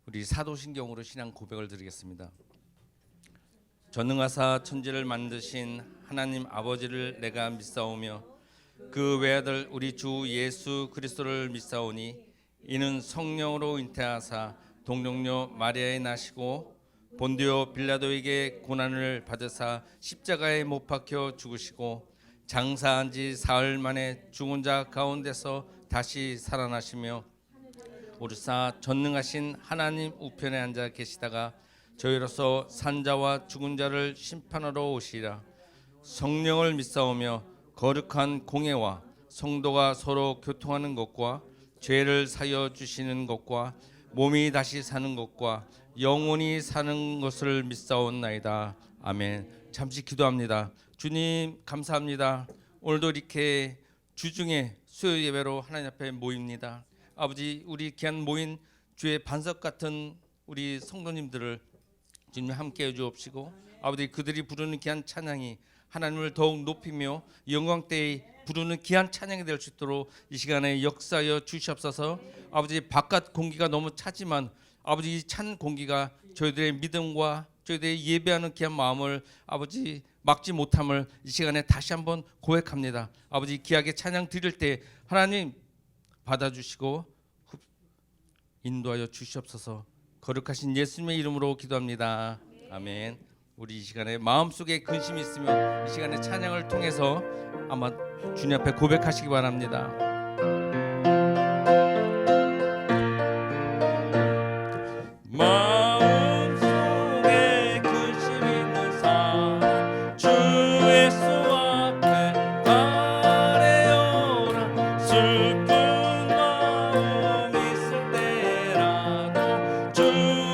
우리 사도신경으로 신앙 고백을 드리겠습니다. 전능하사 천지를 만드신 하나님 아버지를 내가 믿사오며 그 외아들 우리 주 예수 그리스도를 믿사오니 이는 성령으로 잉태하사 동정녀 마리아에 나시고 본디오 빌라도에게 고난을 받으사 십자가에 못 박혀 죽으시고 장사한 지 사흘 만에 죽은 자 가운데서 다시 살아나시며 오르사 전능하신 하나님 우편에 앉아 계시다가 저희로서 산자와 죽은 자를 심판하러 오시리라. 성령을 믿사오며 거룩한 공예와 성도가 서로 교통하는 것과 죄를 사여 주시는 것과 몸이 다시 사는 것과 영원히 사는 것을 믿사옵나이다. 아멘. 잠시 기도합니다. 주님 감사합니다. 오늘도 이렇게 주중에 수요 예배로 하나님 앞에 모입니다. 아버지, 우리 귀한 모인 주의 반석 같은 우리 성도님들을 주님 함께해 주옵시고, 아버지 그들이 부르는 귀한 찬양이 하나님을 더욱 높이며 영광때에 부르는 귀한 찬양이 될 수 있도록 이 시간에 역사하여 주시옵소서. 아버지, 바깥 공기가 너무 차지만 아버지 이 찬 공기가 저희들의 믿음과 저희들의 예배하는 귀한 마음을 아버지 막지 못함을 이 시간에 다시 한번 고백합니다. 아버지, 귀하게 찬양 드릴 때 하나님 받아주시고 인도하여 주시옵소서. 거룩하신 예수님의 이름으로 기도합니다. 아멘. 우리 이 시간에 마음속에 근심이 있으면 이 시간에 찬양을 통해서 아마 주님 앞에 고백하시기 바랍니다. 마음속에 근심 있는 사람 주 예수 앞에 아뢰어라. 슬픈 마음 있을 때라도 주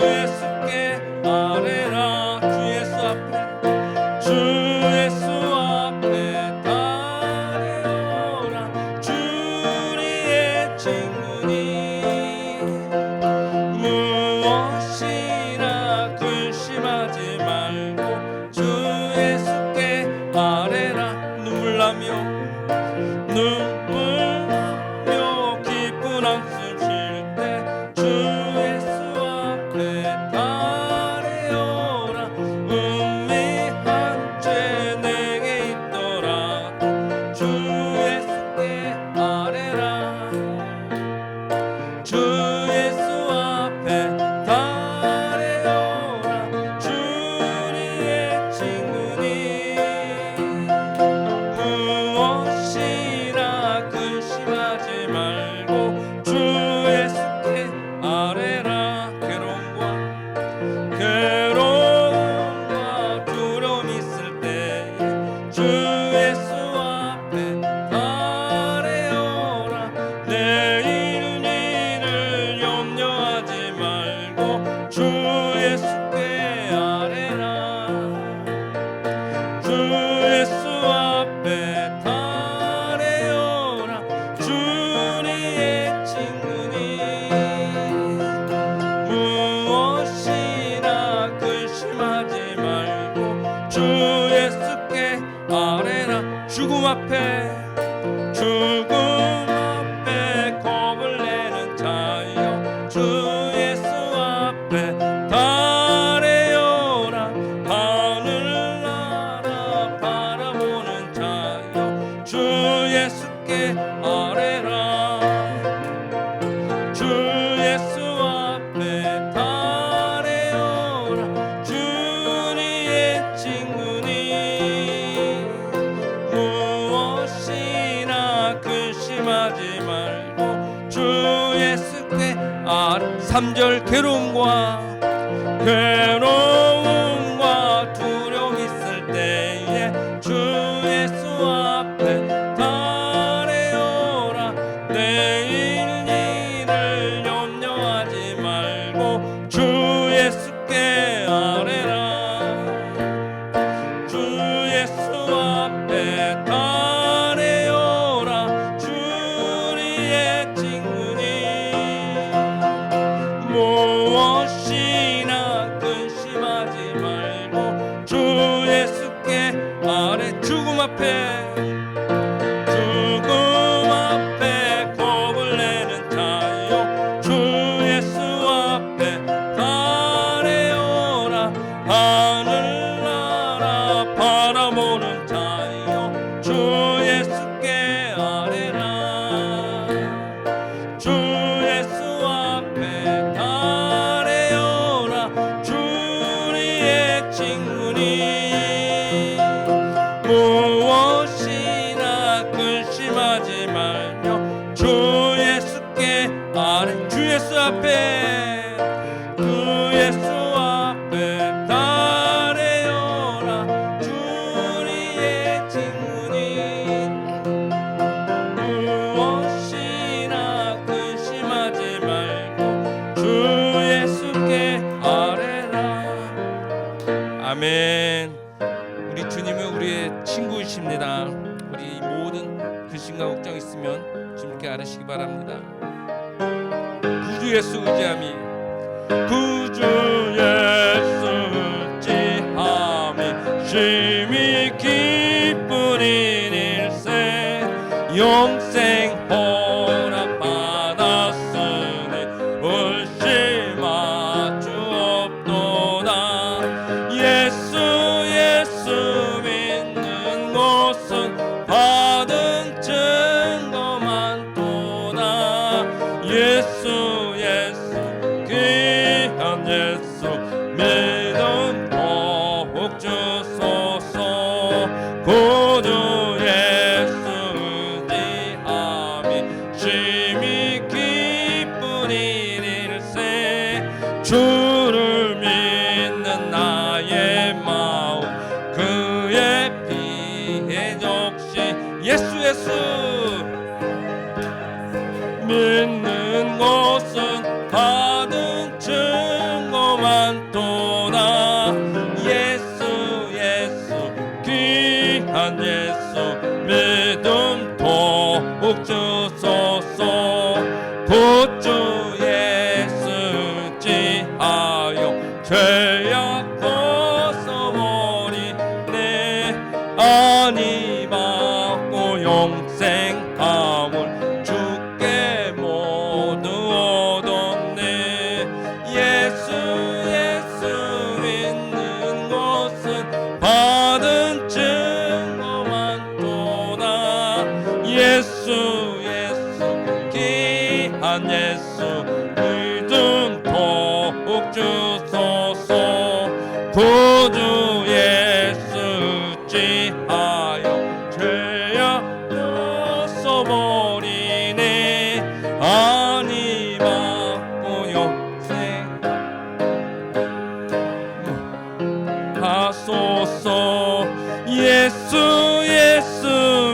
예수께 아뢰라. 주 예수 앞에 아뢰어라. 주리의 친구니 무엇이나 근심하지 말고 주 예수께 아뢰라. 눈물 나며 기쁜 한숨 쉴 때 주 예수 앞에 아뢰어라. 은밀한 죄 내게 있더라도 주 예수께 아뢰라. 주 예수 앞에 아뢰어라. 주리의 친구니 무엇이나 근심하지 말고 주 예수께 아뢰라. 괴로움과 두려움 있을 때에 주 예수 앞에 아뢰어라. 내일 일을 염려하지 말고 주 예수께 아뢰라. 주 예수 앞에 아뢰어라. 주리의 친구니 무엇이나 근심하지 말고 주 예수께 아뢰라. 죽음 앞에 겁을 내는 자여 주 예수 앞에 아뢰어라. 하늘나라 바라보는 자여 주 예수께 아뢰라. 주 예수 앞에 아뢰어라. 주리의 친구니 무엇이나 근심하지 말고 주 예수께 아뢰라. 3절 괴로움과 두려움 있을 때에 주 예수 앞에 아뢰어라. 내일 일을 염려하지 말고 주 예수께 아뢰라. 주 예수 앞에 아뢰어라. 주리의 친구니 무엇이나 근심하지 말고 주 예수께 아뢰. 죽음 앞에 겁을 내는 자여 주 예수 앞에 아래 주 예수 앞에 주 예수 앞에 달래어라 주리의 친구니 무엇이나 근심하지 말고 주 예수께 아뢰라. 아멘. 우리 주님은 우리의 친구이십니다. 우리 모든 근심과 걱정 있으면 주님께 아뢰시기 바랍니다. 구주 예수 의지함이 구주 예수 의지함이 심히 기쁘린 일세 영생 허락 받았으니 울심할 주 없도다. 예수 믿는 것은 받은 증거만 도다. 예수 귀한 예수 믿음 더욱 주소서. 구주 예수 의지함이 심히 기쁜 일일세 주를 믿는 나의 마음 그의 피에 적시 예수 믿는 것은 받은 증거만 도다. 예수 귀한 예수 믿음 더욱 주소서. 구주 예수 의지하여 죄악 벗어버리네. 안위 받고 영생함을 주께 모두 얻었네. 예수 믿는 것은 받은 증거만 도다. 예수 귀한 예수 믿음 더욱 주소서. 구주 예수 의지하여 죄악 벗어버리네. 안위 받고 영생하소서. 예수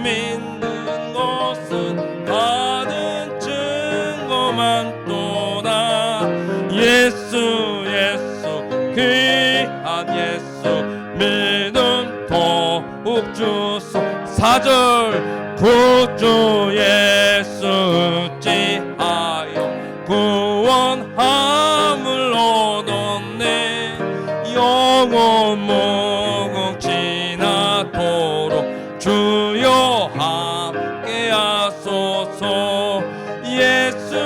믿는 것은 받은 증거만 도다. 예수 귀한 예수 믿음 더욱 주소. 4절 구주 예수 의지하여 구원함을 얻었네. 영원 무궁 지나도록 주여 함께 하소서. 예수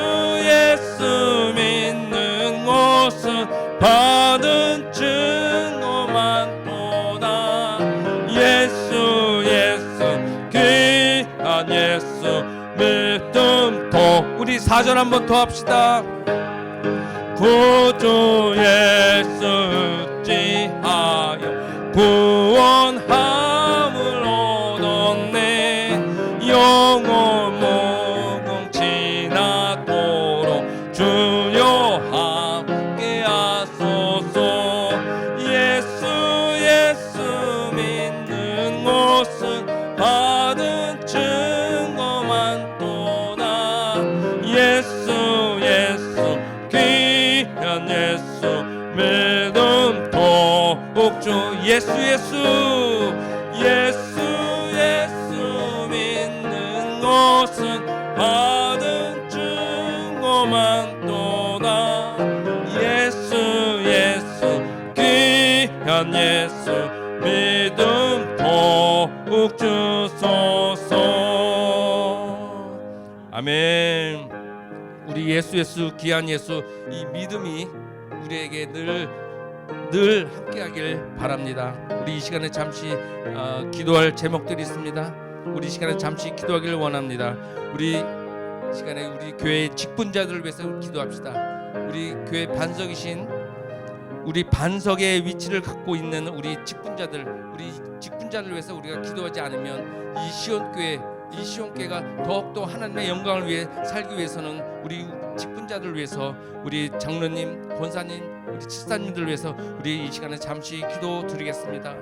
믿는 것은 받은 증거만 도다. 예수 귀한 예수 믿음 더. 우리 4절 한번 더 합시다. 구주 예수 의지하여 구원함을 얻었네. 영원 무궁 지나도록 주여 함께 하소서. 예수 믿는 것은 받은 증거만 도다. 예수 귀한 예수 믿음 더욱 주. 예수 믿는 것은 받은 증거만 도다. 예수 귀한 예수 믿음 더욱 주소서. 아멘. 우리 예수 귀한 예수 이 믿음이 우리에게 늘 함께하길 바랍니다. 우리 이 시간에 잠시 기도할 제목들이 있습니다. 우리 이 시간에 잠시 기도하기를 원합니다. 우리 시간에 우리 교회 직분자들을 위해서 기도합시다. 우리 교회 반석이신 우리 반석의 위치를 갖고 있는 우리 직분자들, 우리 직분자를 위해서 우리가 기도하지 않으면 이 시온교회 이 시온교회가 더욱더 하나님의 영광을 위해 살기 위해서는 우리 직분자들을 위해서, 우리 장로님, 권사님, 우리 집사님들을 위해서 우리 이 시간에 잠시 기도드리겠습니다.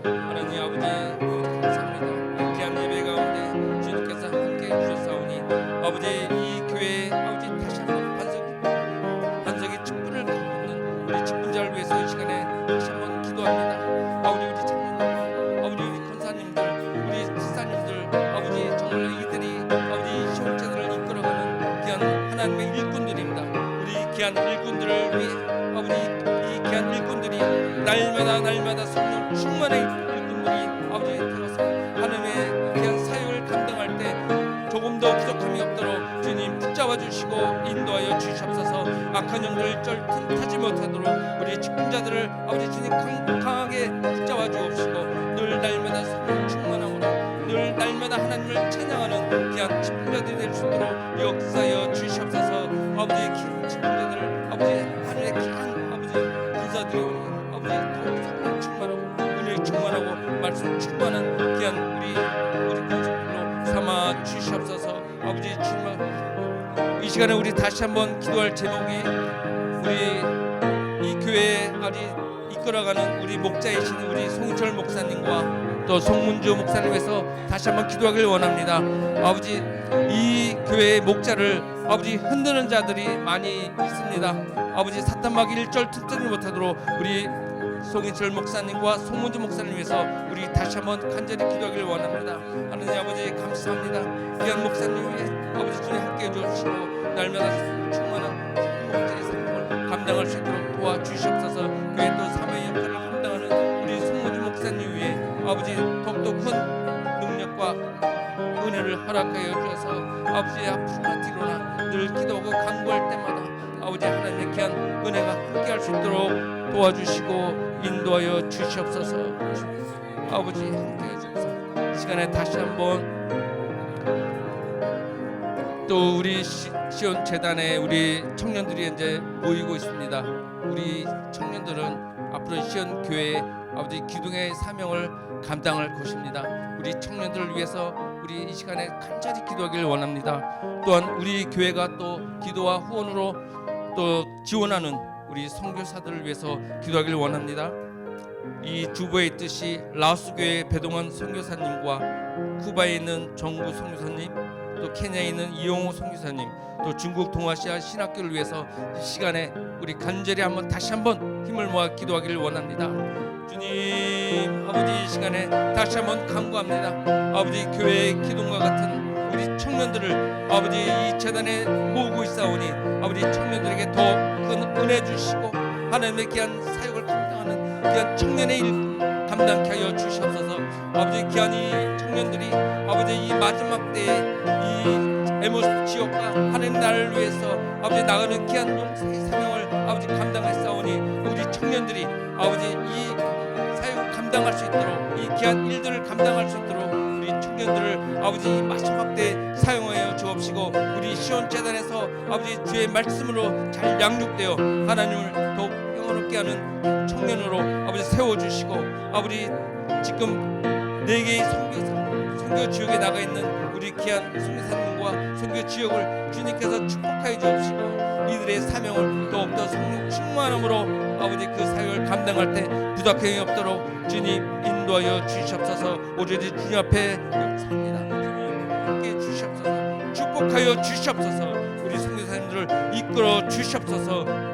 하나님 아버지 감사합니다. 귀한 예배 가운데 주님께서 함께 해주셨사오니 아버지 이 교회에 아버지 다시 한번 반석의 직분을 갖고 있는 우리 직분자를 위해서 이 시간에 다시 한번 기도합니다. 아버지 우리 장로님, 아버지 우리 권사님들, 우리 집사님들, 아버지 정말 이들이 아버지 시온체들을 이끌어가는 귀한 하나님의 일꾼들입니다. 우리 귀한 일꾼들을 위해 아버지 이 귀한 일꾼들이 날마다 성령 충만의 일꾼들이 아버지 되어서 하나님의 귀한 사역을 감당할 때 조금 더 부족함이 없도록 주님 붙잡아 주시고 인도하여 주시옵소서. 악한 영들 쫄틈타지 못하도록 우리 직분자들을 아버지 주님 강하게 붙잡아 주옵시고 늘 날마다 성령 충만함으로 늘 날마다 하나님을 찬양하는 귀한 직분자들이 될 수 있도록 역사하여 주시옵소서. 아버지 귀한 직분자들 아버지 하늘의 귀한 아버지 군사들이 아버지 더욱 성령 충만하고 은혜 충만하고 말씀 충만한 귀한 우리 군사들로 삼아 주시옵소서. 아버지 주님 이 시간에 우리 다시 한번 기도할 제목이 우리 이 교회에 아버지 이끌어가는 우리 목자이신 우리 송철 목사님과 또 송문주 목사님에서 다시 한번 기도하길 원합니다. 아버지 이 교회의 목자를 아버지 흔드는 자들이 많이 있습니다. 아버지 사탄막 일절 틈뜨지 못하도록 우리 송인철 목사님과 송문주 목사님 위해서 우리 다시 한번 간절히 기도하길 원합니다. 하나님 아버지 감사합니다. 귀한 목사님 위해 아버지 주님 함께해 주시고 날마다 충만한 목자의 삶을 감당할 수 있도록 도와주시옵소서. 교회 또 사명의 역할을 감당하는 우리 송문주 목사님 위해 아버지 더욱더 큰 능력과 은혜를 허락하여 주셔서 아버지의 앞으로나 뒤로나 늘 기도하고 간구할 때마다 아버지 하나님의 귀한 은혜가 함께할 수 있도록 도와주시고 인도하여 주시옵소서. 아버지 함께해 주셔서 이 시간에 다시 한번 또 우리 시온 재단에 우리 청년들이 이제 모이고 있습니다. 우리 청년들은 앞으로 시온 교회의 아버지 기둥의 사명을 감당할 것입니다. 우리 청년들을 위해서 우리 이 시간에 간절히 기도하기를 원합니다. 또한 우리 교회가 또 기도와 후원으로 또 지원하는 우리 선교사들을 위해서 기도하기를 원합니다. 이 주보에 있듯이 라오스 교회 배동원 선교사님과 쿠바에 있는 정구 선교사님, 또 케냐에 있는 이용호 선교사님, 또 중국 동아시아 신학교를 위해서 이 시간에 우리 간절히 한번 다시 한번 힘을 모아 기도하기를 원합니다. 주님 아버지 이 시간에 다시 한번 간구합니다. 아버지 교회의 기둥과 같은 우리 청년들을 아버지 이 재단에 모으고 있사오니 아버지 청년들에게 더 큰 은혜 주시고 하나님의 귀한 사역을 감당하는 귀한 청년의 일 감당케 하여 주시옵소서. 아버지 귀한 이 청년들이 아버지 이 마지막 때에 이 에모스 지역과 하나님 나라를 위해서 아버지 나가는 귀한 용사의 사명을 아버지 감당했사오니 우리 청년들이 아버지 이 사역을 감당할 수 있도록 이 귀한 일들을 감당할 수 있도록 우리 청년들을 아버지 이 마지막 때 사용하여 주옵시고 우리 시온 재단에서 아버지 주의 말씀으로 잘 양육되어 하나님을 더욱 영원롭게 하는 청년으로 아버지 세워주시고 아버지 지금 4개의 선교 지역에 나가 있는 우리 귀한 선교사님과 선교 지역을 주님께서 축복하여 주옵시고 이들의 사명을 더욱더 성령 충만함으로 아버지 그 사역을 감당할 때 부족함이 없도록 주님 인도하여 주시옵소서. 오로지 주님 앞에 역사합니다. 주님 함께 주시옵소서. 축복하여 주시옵소서. 우리 선교사님들을 이끌어 주시옵소서.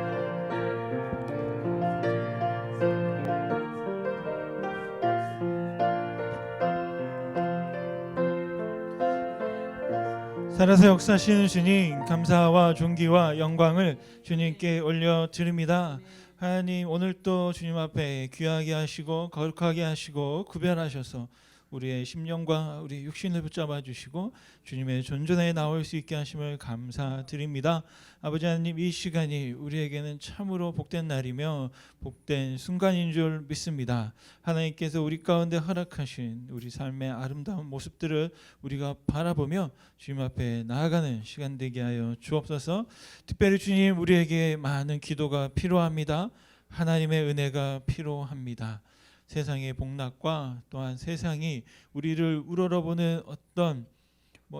살아서 역사하시는 주님 감사와 존귀와 영광을 주님께 올려드립니다. 하나님 오늘 또 주님 앞에 귀하게 하시고 거룩하게 하시고 구별하셔서 우리의 심령과 우리 육신을 붙잡아 주시고 주님의 존전에 나올 수 있게 하심을 감사드립니다. 아버지 하나님 이 시간이 우리에게는 참으로 복된 날이며 복된 순간인 줄 믿습니다. 하나님께서 우리 가운데 허락하신 우리 삶의 아름다운 모습들을 우리가 바라보며 주님 앞에 나아가는 시간 되게 하여 주옵소서. 특별히 주님 우리에게 많은 기도가 필요합니다. 하나님의 은혜가 필요합니다. 세상의 복락과 또한 세상이 우리를 우러러보는 어떤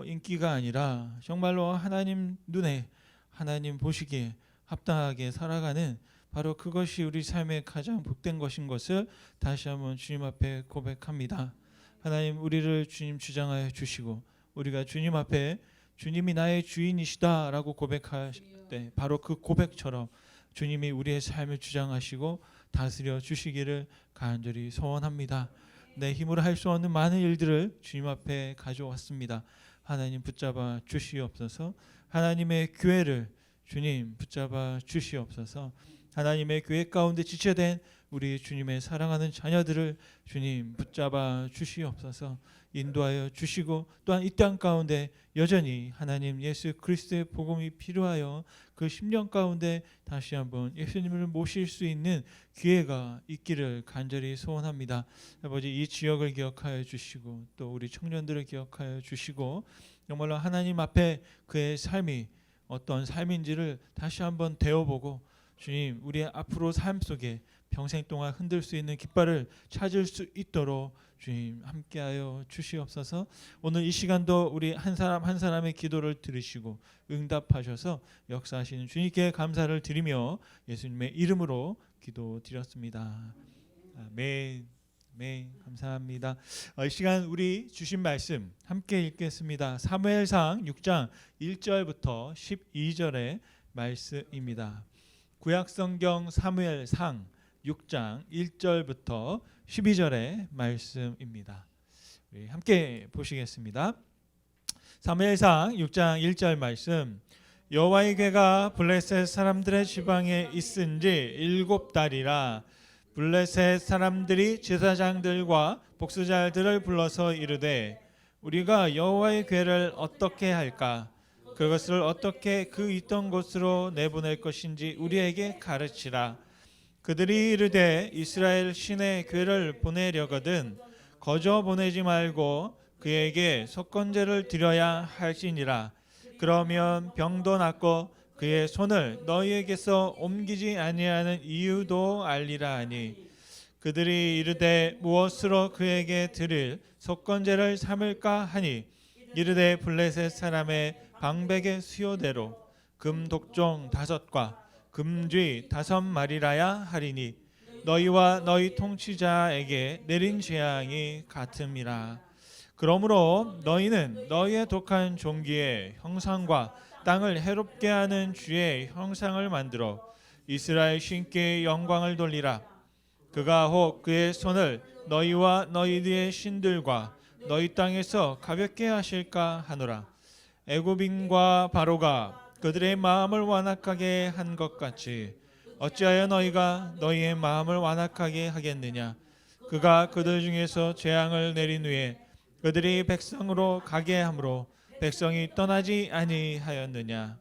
인기가 아니라 정말로 하나님 눈에 하나님 보시기에 합당하게 살아가는 바로 그것이 우리 삶의 가장 복된 것인 것을 다시 한번 주님 앞에 고백합니다. 하나님, 우리를 주님 주장하여 주시고 우리가 주님 앞에 주님이 나의 주인이시다라고 고백할 때 바로 그 고백처럼 주님이 우리의 삶을 주장하시고 다스려 주시기를 간절히 소원합니다. 내 힘으로 할 수 없는 많은 일들을 주님 앞에 가져왔습니다. 하나님 붙잡아 주시옵소서. 하나님의 교회를 주님 붙잡아 주시옵소서. 하나님의 교회 가운데 지체된 우리 주님의 사랑하는 자녀들을 주님 붙잡아 주시옵소서. 인도하여 주시고 또한 이 땅 가운데 여전히 하나님 예수 그리스도의 복음이 필요하여 그 심령 가운데 다시 한번 예수님을 모실 수 있는 기회가 있기를 간절히 소원합니다. 아버지, 이 지역을 기억하여 주시고 또 우리 청년들을 기억하여 주시고 정말로 하나님 앞에 그의 삶이 어떤 삶인지를 다시 한번 되어보고 주님, 우리의 앞으로 삶 속에 평생 동안 흔들 수 있는 깃발을 찾을 수 있도록 주님 함께하여 주시옵소서. 오늘 이 시간도 우리 한 사람 한 사람의 기도를 들으시고 응답하셔서 역사하시는 주님께 감사를 드리며 예수님의 이름으로 기도드렸습니다. 아멘. 네, 감사합니다. 이 시간 우리 주신 말씀 함께 읽겠습니다. 사무엘상 6장 1절부터 12절의 말씀입니다. 구약성경 사무엘상 6장 1절부터 12절의 말씀입니다. 우리 함께 보시겠습니다. 사무엘상 6장 1절 말씀. 여호와의 궤가 블레셋 사람들의 지방에 있은지 7달이라 블레셋 사람들이 제사장들과 복수자들을 불러서 이르되 우리가 여호와의 궤를 어떻게 할까? 그것을 어떻게 그 있던 곳으로 내보낼 것인지 우리에게 가르치라. 그들이 이르되 이스라엘 신의 궤를 보내려거든 거저 보내지 말고 그에게 속건제를 드려야 할지니라. 그러면 병도 낫고 그의 손을 너희에게서 옮기지 아니하는 이유도 알리라 하니 그들이 이르되 무엇으로 그에게 드릴 속건제를 삼을까 하니 이르되 블레셋 사람의 방백의 수요대로 금 독종 5과 금쥐 5마리라야 하리니 너희와 너희 통치자에게 내린 재앙이 같음이라. 그러므로 너희는 너희의 독한 종기의 형상과 땅을 해롭게 하는 주의 형상을 만들어 이스라엘 신께 영광을 돌리라. 그가 혹 그의 손을 너희와 너희의 신들과 너희 땅에서 가볍게 하실까 하노라. 애굽인과 바로가 그들의 마음을 완악하게 한 것 같이 어찌하여 너희가 너희의 마음을 완악하게 하겠느냐. 그가 그들 중에서 재앙을 내린 후에 그들이 백성으로 가게 함으로 백성이 떠나지 아니하였느냐.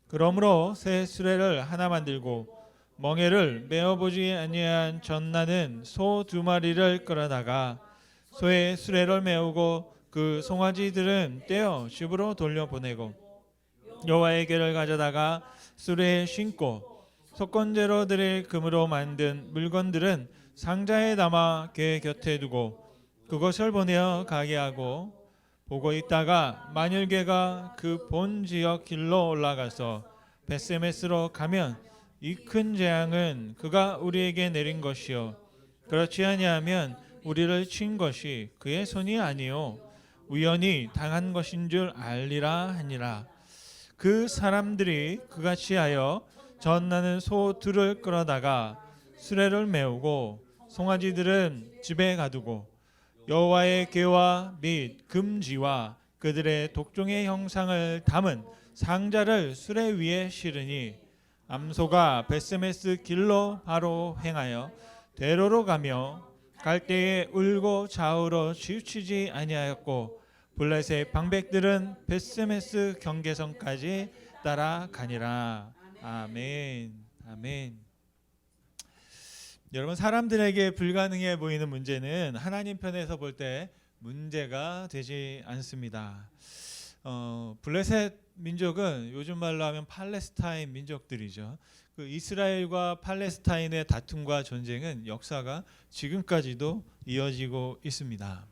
그러므로 새 수레를 하나 만들고 멍에를 메어보지 아니한 젖나는 소 2마리를 끌어다가 소의 수레를 메우고 그 송아지들은 떼어 집으로 돌려보내고 여호와의 궤를 가져다가 수레에 싣고 속건제로 드릴 금으로 만든 물건들은 상자에 담아 궤 곁에 두고 그것을 보내어 가게 하고 보고 있다가 만일 궤가 그 본 지역 길로 올라가서 벳세메스로 가면 이 큰 재앙은 그가 우리에게 내린 것이요 그렇지 아니하면 우리를 친 것이 그의 손이 아니요 우연히 당한 것인 줄 알리라 하니라. 그 사람들이 그같이 하여 젖나는 소 2를 끌어다가 수레를 메우고 송아지들은 집에 가두고 여호와의 궤와 및 금지와 그들의 독종의 형상을 담은 상자를 수레 위에 실으니 암소가 벳세메스 길로 바로 행하여 대로로 가며 갈 때에 울고 좌우로 치우치지 아니하였고 블레셋 방백들은 벳세메스 경계선까지 따라가니라. 아멘. 아멘. 여러분, 사람들에게 불가능해 보이는 문제는 하나님 편에서 볼 때 문제가 되지 않습니다. 블레셋 민족은 요즘 말로 하면 팔레스타인 민족들이죠. 그 이스라엘과 팔레스타인의 다툼과 전쟁은 역사가 지금까지도 이어지고 있습니다.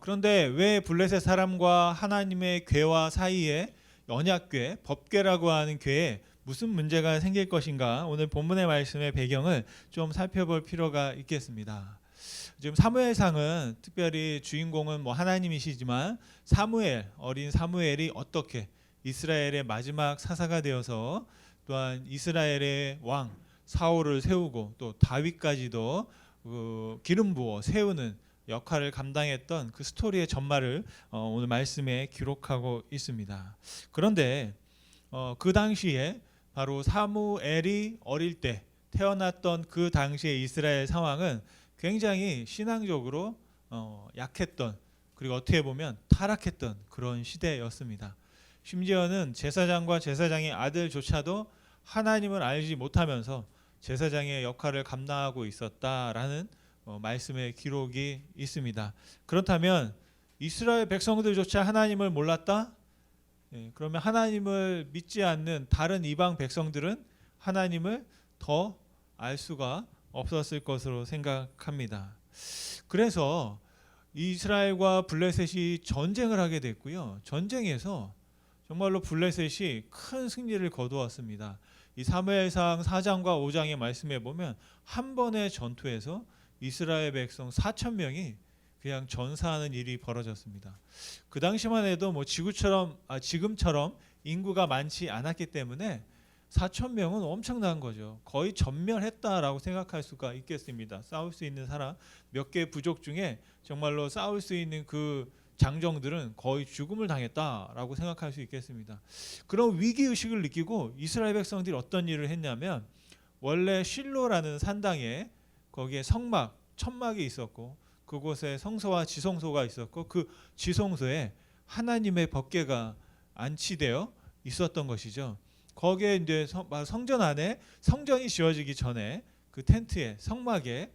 그런데 왜 블레셋 사람과 하나님의 궤와 사이에 언약궤, 법궤라고 하는 궤에 무슨 문제가 생길 것인가? 오늘 본문의 말씀의 배경을 좀 살펴볼 필요가 있겠습니다. 지금 사무엘상은 특별히 주인공은 하나님이시지만 어린 사무엘이 어떻게 이스라엘의 마지막 사사가 되어서 또한 이스라엘의 왕 사울을 세우고 또 다윗까지도 기름 부어 세우는 역할을 감당했던 그 스토리의 전말을 오늘 말씀에 기록하고 있습니다. 그런데 그 당시에 바로 사무엘이 어릴 때 태어났던 그 당시의 이스라엘 상황은 굉장히 신앙적으로 약했던, 그리고 어떻게 보면 타락했던 그런 시대였습니다. 심지어는 제사장과 제사장의 아들조차도 하나님을 알지 못하면서 제사장의 역할을 감당하고 있었다라는 말씀의 기록이 있습니다. 그렇다면 이스라엘 백성들조차 하나님을 몰랐다? 그러면 하나님을 믿지 않는 다른 이방 백성들은 하나님을 더 알 수가 없었을 것으로 생각합니다. 그래서 이스라엘과 블레셋이 전쟁을 하게 됐고요. 전쟁에서 정말로 블레셋이 큰 승리를 거두었습니다. 이 사무엘상 4장과 5장의 말씀에 보면 한 번의 전투에서 이스라엘 백성 4,000명이 그냥 전사하는 일이 벌어졌습니다. 그 당시만 해도 지금처럼 인구가 많지 않았기 때문에 4,000명은 엄청난 거죠. 거의 전멸했다라고 생각할 수가 있겠습니다. 싸울 수 있는 사람 몇 개 부족 중에 정말로 싸울 수 있는 그 장정들은 거의 죽음을 당했다라고 생각할 수 있겠습니다. 그런 위기의식을 느끼고 이스라엘 백성들이 어떤 일을 했냐면, 원래 실로라는 산당에 거기에 천막이 있었고 그곳에 성소와 지성소가 있었고 그 지성소에 하나님의 법궤가 안치되어 있었던 것이죠. 거기에 이제 성전 안에 성전이 지어지기 전에 그 텐트에 성막에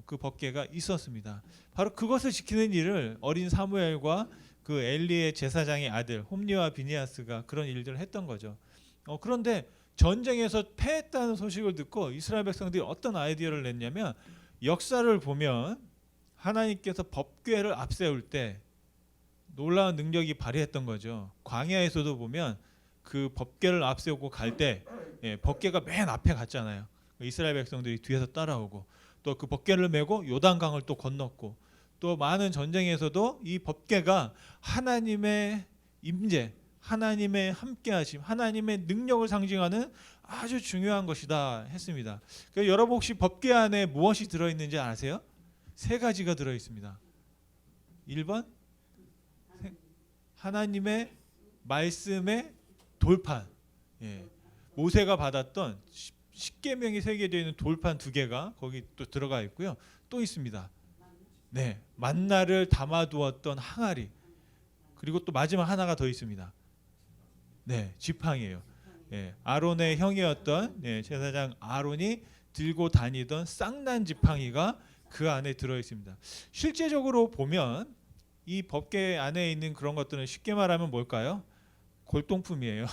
그 법궤가 있었습니다. 바로 그것을 지키는 일을 어린 사무엘과 그 엘리의 제사장의 아들 홈리와 비니아스가 그런 일들을 했던 거죠. 그런데 전쟁에서 패했다는 소식을 듣고 이스라엘 백성들이 어떤 아이디어를 냈냐면, 역사를 보면 하나님께서 법궤를 앞세울 때 놀라운 능력이 발휘했던 거죠. 광야에서도 보면 그 법궤를 앞세우고 갈 때 법궤가 맨 앞에 갔잖아요. 이스라엘 백성들이 뒤에서 따라오고, 또 그 법궤를 메고 요단강을 또 건넜고, 또 많은 전쟁에서도 이 법궤가 하나님의 임재, 하나님의 함께하심, 하나님의 능력을 상징하는 아주 중요한 것이다 했습니다. 그러니까 여러분 혹시 법궤 안에 무엇이 들어있는지 아세요? 3가지가 들어있습니다. 1번 하나님의 말씀의 돌판, 모세가 받았던 10계명이 새겨져 있는 돌판 2개가 거기 또 들어가 있고요. 또 있습니다. 만나를 담아두었던 항아리, 그리고 또 마지막 하나가 더 있습니다. 지팡이에요. 아론의 형이었던 제사장 아론이 들고 다니던 쌍난 지팡이가 그 안에 들어 있습니다. 실제적으로 보면 이 법궤 안에 있는 그런 것들은 쉽게 말하면 뭘까요? 골동품이에요.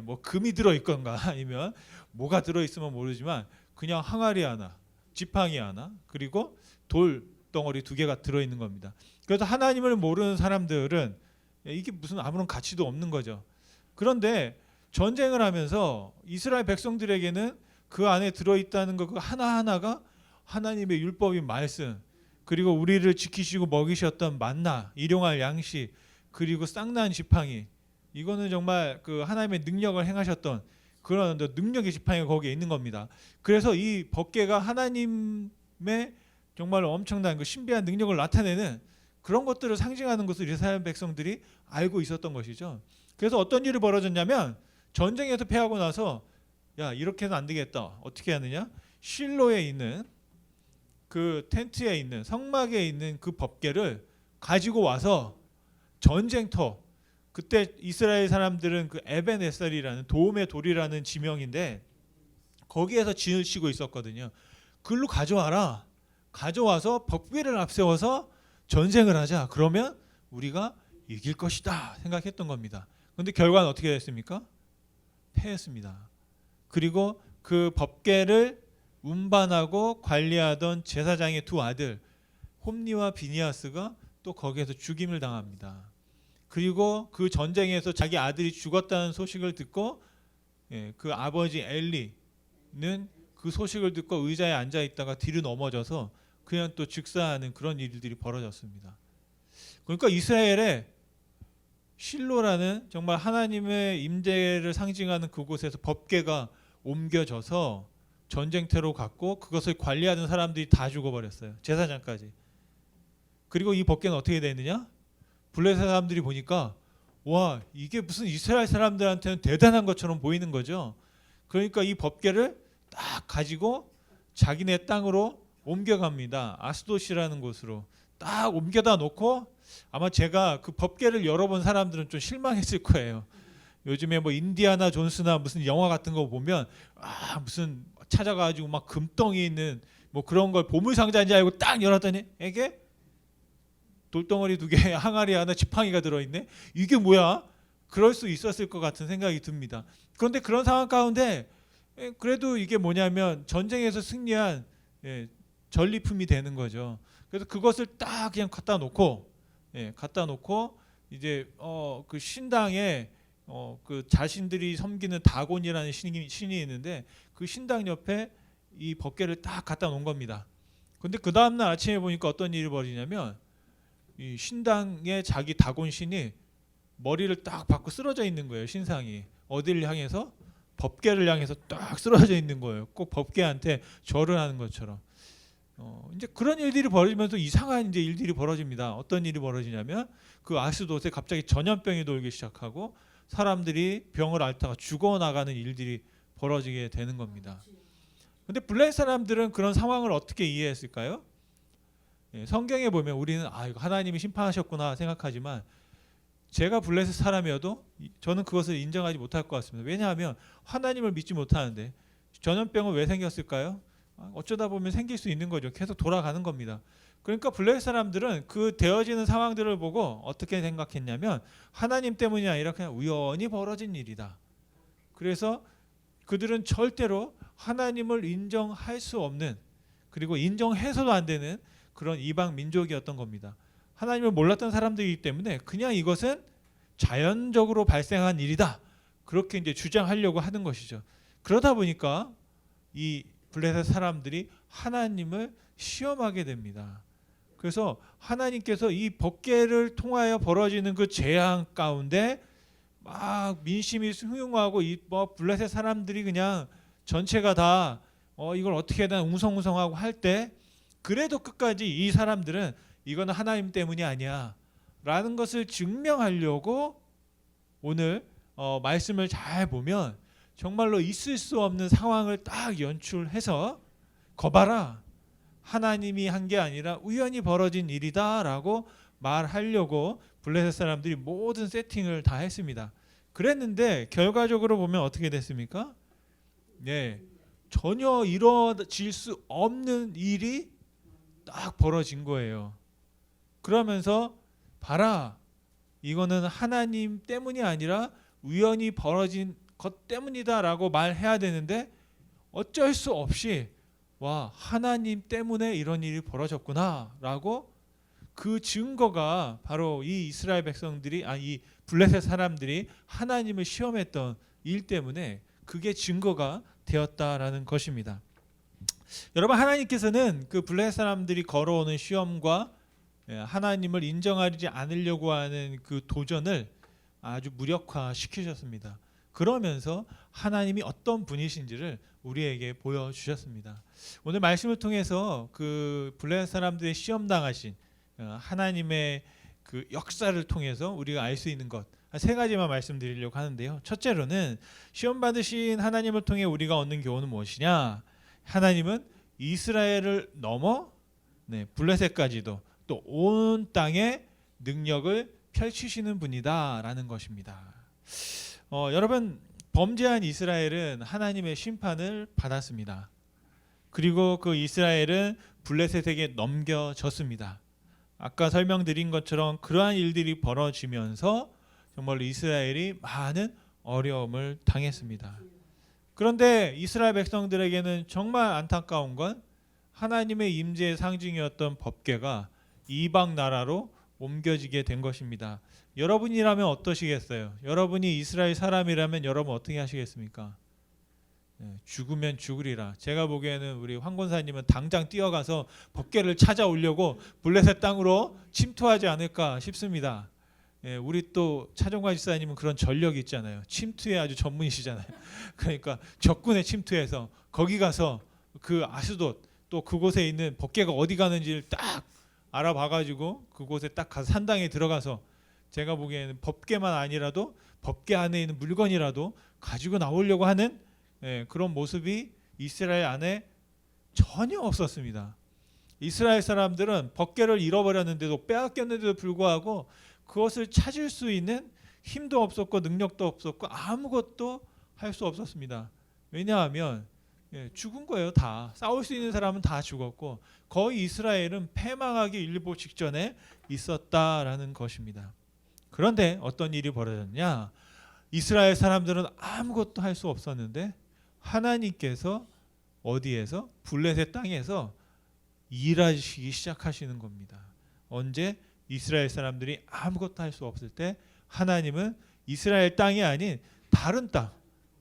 뭐 금이 들어 있건가 아니면 뭐가 들어 있으면 모르지만 그냥 항아리 하나, 지팡이 하나, 그리고 돌 덩어리 2개가 들어 있는 겁니다. 그래서 하나님을 모르는 사람들은 이게 무슨 아무런 가치도 없는 거죠. 그런데 전쟁을 하면서 이스라엘 백성들에게는 그 안에 들어 있다는 것 하나하나가 하나님의 율법인 말씀, 그리고 우리를 지키시고 먹이셨던 만나, 일용할 양식, 그리고 쌍난 지팡이, 이거는 정말 그 하나님의 능력을 행하셨던 그런 능력의 지팡이가 거기에 있는 겁니다. 그래서 이 법궤가 하나님의 정말 엄청난 그 신비한 능력을 나타내는 그런 것들을 상징하는 것을 이스라엘 백성들이 알고 있었던 것이죠. 그래서 어떤 일이 벌어졌냐면, 전쟁에서 패하고 나서 야, 이렇게는 안 되겠다. 어떻게 하느냐? 실로에 있는 그 텐트에 있는 성막에 있는 그 법궤를 가지고 와서 전쟁터, 그때 이스라엘 사람들은 그 에벤에셀이라는 도움의 돌이라는 지명인데 거기에서 진을 치고 있었거든요. 그걸로 가져와서 법궤를 앞세워서 전쟁을 하자. 그러면 우리가 이길 것이다 생각했던 겁니다. 그런데 결과는 어떻게 됐습니까? 패했습니다. 그리고 그 법궤를 운반하고 관리하던 제사장의 두 아들 홈니와 비니아스가 또 거기에서 죽임을 당합니다. 그리고 그 전쟁에서 자기 아들이 죽었다는 소식을 듣고 그 아버지 엘리는 그 소식을 듣고 의자에 앉아 있다가 뒤로 넘어져서 그냥 또 즉사하는 그런 일들이 벌어졌습니다. 그러니까 이스라엘에 실로라는 정말 하나님의 임재를 상징하는 그곳에서 법궤가 옮겨져서 전쟁터로 갔고 그것을 관리하는 사람들이 다 죽어버렸어요. 제사장까지. 그리고 이 법궤는 어떻게 됐느냐? 블레셋 사람들이 보니까 와, 이게 무슨 이스라엘 사람들한테는 대단한 것처럼 보이는 거죠. 그러니까 이 법궤를 딱 가지고 자기네 땅으로 옮겨갑니다. 아스돗이라는 곳으로 딱 옮겨다 놓고 아마 제가 그 법궤를 열어본 사람들은 좀 실망했을 거예요. 요즘에 뭐 인디아나 존스나 무슨 영화 같은 거 보면 무슨 찾아가지고 막 금덩이 있는 뭐 그런 걸 보물상자인 줄 알고 딱 열었더니 이게 돌덩어리 2개, 항아리 하나, 지팡이가 들어있네. 이게 뭐야? 그럴 수 있었을 것 같은 생각이 듭니다. 그런데 그런 상황 가운데 그래도 이게 뭐냐면 전쟁에서 승리한 전리품이 되는 거죠. 그래서 그것을 딱 그냥 갖다 놓고 이제 그 신당에 그 자신들이 섬기는 다곤이라는 신이 있는데 그 신당 옆에 이 법궤를 딱 갖다 놓은 겁니다. 근데 그 다음날 아침에 보니까 어떤 일이 벌어지냐면 이 신당에 자기 다곤 신이 머리를 딱 박고 쓰러져 있는 거예요. 신상이 어디를 향해서? 법궤를 향해서 딱 쓰러져 있는 거예요. 꼭 법궤한테 절을 하는 것처럼. 이제 그런 일들이 벌어지면서 이상한 이제 일들이 벌어집니다. 어떤 일이 벌어지냐면 그 아스돗에 갑자기 전염병이 돌기 시작하고 사람들이 병을 앓다가 죽어나가는 일들이 벌어지게 되는 겁니다. 근데 블레셋 사람들은 그런 상황을 어떻게 이해했을까요? 성경에 보면 우리는 이거 하나님이 심판하셨구나 생각하지만 제가 블레셋 사람이어도 저는 그것을 인정하지 못할 것 같습니다. 왜냐하면 하나님을 믿지 못하는데 전염병은 왜 생겼을까요? 어쩌다 보면 생길 수 있는 거죠. 계속 돌아가는 겁니다. 그러니까 블레셋 사람들은 그 되어지는 상황들을 보고 어떻게 생각했냐면 하나님 때문이 아니라 그냥 우연히 벌어진 일이다. 그래서 그들은 절대로 하나님을 인정할 수 없는 그리고 인정해서도 안 되는 그런 이방 민족이었던 겁니다. 하나님을 몰랐던 사람들이기 때문에 그냥 이것은 자연적으로 발생한 일이다. 그렇게 이제 주장하려고 하는 것이죠. 그러다 보니까 이 블레셋 사람들이 하나님을 시험하게 됩니다. 그래서 하나님께서 이 법궤를 통하여 벌어지는 그 재앙 가운데 막 민심이 흉흉하고 이 블레셋 사람들이 그냥 전체가 다 이걸 어떻게 해야 되나 웅성웅성하고 할 때 그래도 끝까지 이 사람들은 이거는 하나님 때문이 아니야 라는 것을 증명하려고 오늘 말씀을 잘 보면 정말로 있을 수 없는 상황을 딱 연출해서 거봐라 하나님이 한 게 아니라 우연히 벌어진 일이다 라고 말하려고 블레셋 사람들이 모든 세팅을 다 했습니다. 그랬는데 결과적으로 보면 어떻게 됐습니까? 전혀 이뤄질 수 없는 일이 딱 벌어진 거예요. 그러면서 봐라 이거는 하나님 때문이 아니라 우연히 벌어진 것 때문이다라고 말해야 되는데 어쩔 수 없이 와 하나님 때문에 이런 일이 벌어졌구나라고 그 증거가 바로 이 이스라엘 백성들이 이 블레셋 사람들이 하나님을 시험했던 일 때문에 그게 증거가 되었다라는 것입니다. 여러분 하나님께서는 그 블레셋 사람들이 걸어오는 시험과 하나님을 인정하지 않으려고 하는 그 도전을 아주 무력화시키셨습니다. 그러면서 하나님이 어떤 분이신지를 우리에게 보여주셨습니다. 오늘 말씀을 통해서 그 블레셋 사람들의 시험 당하신 하나님의 그 역사를 통해서 우리가 알 수 있는 것 세 가지만 말씀드리려고 하는데요. 첫째로는 시험 받으신 하나님을 통해 우리가 얻는 교훈은 무엇이냐? 하나님은 이스라엘을 넘어 블레셋까지도 또 온 땅에 능력을 펼치시는 분이다라는 것입니다. 여러분 범죄한 이스라엘은 하나님의 심판을 받았습니다. 그리고 그 이스라엘은 블레셋에게 넘겨졌습니다. 아까 설명드린 것처럼 그러한 일들이 벌어지면서 정말로 이스라엘이 많은 어려움을 당했습니다. 그런데 이스라엘 백성들에게는 정말 안타까운 건 하나님의 임재의 상징이었던 법궤가 이방 나라로 옮겨지게 된 것입니다. 여러분이라면 어떠시겠어요? 여러분이 이스라엘 사람이라면 여러분 어떻게 하시겠습니까? 죽으면 죽으리라. 제가 보기에는 우리 황 권사님은 당장 뛰어가서 법궤를 찾아오려고 블레셋 땅으로 침투하지 않을까 싶습니다. 우리 또 차종과 집사님은 그런 전력이 있잖아요. 침투에 아주 전문이시잖아요. 그러니까 적군에 침투해서 거기 가서 그 아스돗 또 그곳에 있는 법궤가 어디 가는지를 딱 알아봐가지고 그곳에 딱 가서 산당에 들어가서 제가 보기에는 법궤만 아니라도 법궤 안에 있는 물건이라도 가지고 나오려고 하는 그런 모습이 이스라엘 안에 전혀 없었습니다. 이스라엘 사람들은 법궤를 잃어버렸는데도 빼앗겼는데도 불구하고 그것을 찾을 수 있는 힘도 없었고 능력도 없었고 아무것도 할 수 없었습니다. 왜냐하면 죽은 거예요. 다 싸울 수 있는 사람은 다 죽었고 거의 이스라엘은 패망하기 일보 직전에 있었다라는 것입니다. 그런데 어떤 일이 벌어졌냐? 이스라엘 사람들은 아무것도 할 수 없었는데 하나님께서 어디에서? 블레셋 땅에서 일하시기 시작하시는 겁니다. 언제? 이스라엘 사람들이 아무것도 할 수 없을 때 하나님은 이스라엘 땅이 아닌 다른 땅,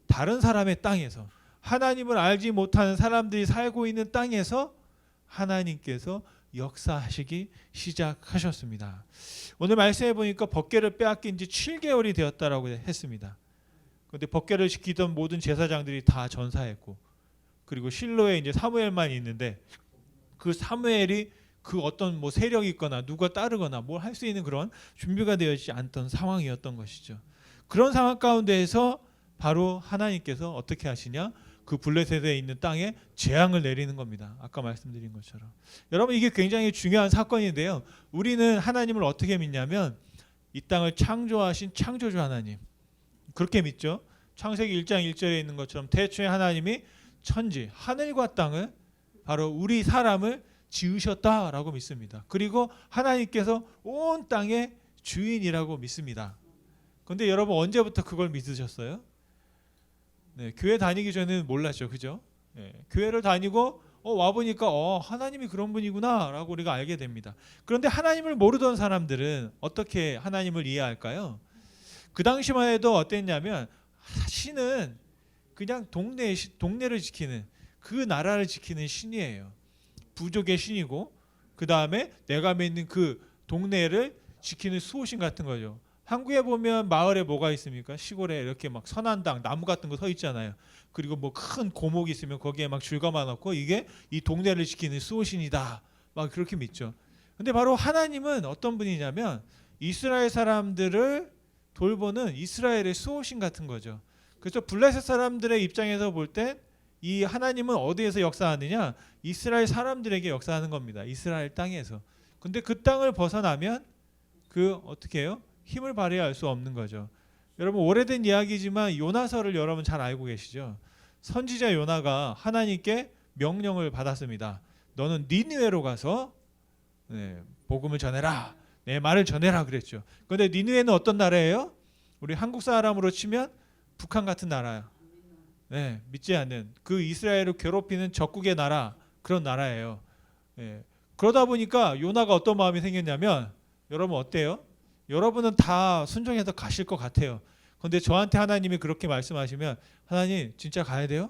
다른 사람의 땅에서 하나님을 알지 못하는 사람들이 살고 있는 땅에서 하나님께서 역사하시기 시작하셨습니다. 오늘 말씀해 보니까 법궤를 빼앗긴 지 7개월이 되었다라고 했습니다. 그런데 법궤를 지키던 모든 제사장들이 다 전사했고 그리고 실로에 이제 사무엘만 있는데 그 사무엘이 그 어떤 뭐 세력이 있거나 누가 따르거나 뭘 할 수 있는 그런 준비가 되어 있지 않던 상황이었던 것이죠. 그런 상황 가운데에서 바로 하나님께서 어떻게 하시냐? 그 블레셋에 있는 땅에 재앙을 내리는 겁니다. 아까 말씀드린 것처럼. 여러분 이게 굉장히 중요한 사건인데요. 우리는 하나님을 어떻게 믿냐면 이 땅을 창조하신 창조주 하나님. 그렇게 믿죠. 창세기 1장 1절에 있는 것처럼 태초에 하나님이 천지, 하늘과 땅을 바로 우리 사람을 지으셨다라고 믿습니다. 그리고 하나님께서 온 땅의 주인이라고 믿습니다. 그런데 여러분 언제부터 그걸 믿으셨어요? 교회 다니기 전에는 몰랐죠, 그죠? 교회를 다니고 와 보니까 하나님이 그런 분이구나라고 우리가 알게 됩니다. 그런데 하나님을 모르던 사람들은 어떻게 하나님을 이해할까요? 그 당시만 해도 어땠냐면 신은 그냥 동네를 지키는 그 나라를 지키는 신이에요. 부족의 신이고 그 다음에 내가 믿는 그 동네를 지키는 수호신 같은 거죠. 한국에 보면 마을에 뭐가 있습니까? 시골에 이렇게 막 선한당 나무 같은 거 서 있잖아요. 그리고 뭐 큰 고목이 있으면 거기에 막 줄 감아놓고 이게 이 동네를 지키는 수호신이다. 막 그렇게 믿죠. 근데 바로 하나님은 어떤 분이냐면 이스라엘 사람들을 돌보는 이스라엘의 수호신 같은 거죠. 그래서 블레셋 사람들의 입장에서 볼 땐 이 하나님은 어디에서 역사하느냐? 이스라엘 사람들에게 역사하는 겁니다. 이스라엘 땅에서. 근데 그 땅을 벗어나면 그 어떻게 해요? 힘을 발휘할 수 없는 거죠. 여러분 오래된 이야기지만 요나서를 여러분 잘 알고 계시죠? 선지자 요나가 하나님께 명령을 받았습니다. 너는 니느웨로 가서 복음을 전해라. 내 말을 전해라 그랬죠. 그런데 니느웨는 어떤 나라예요? 우리 한국 사람으로 치면 북한 같은 나라예요. 믿지 않는 그 이스라엘을 괴롭히는 적국의 나라 그런 나라예요. 그러다 보니까 요나가 어떤 마음이 생겼냐면 여러분 어때요? 여러분은 다 순종해서 가실 것 같아요. 그런데 저한테 하나님이 그렇게 말씀하시면 하나님 진짜 가야 돼요?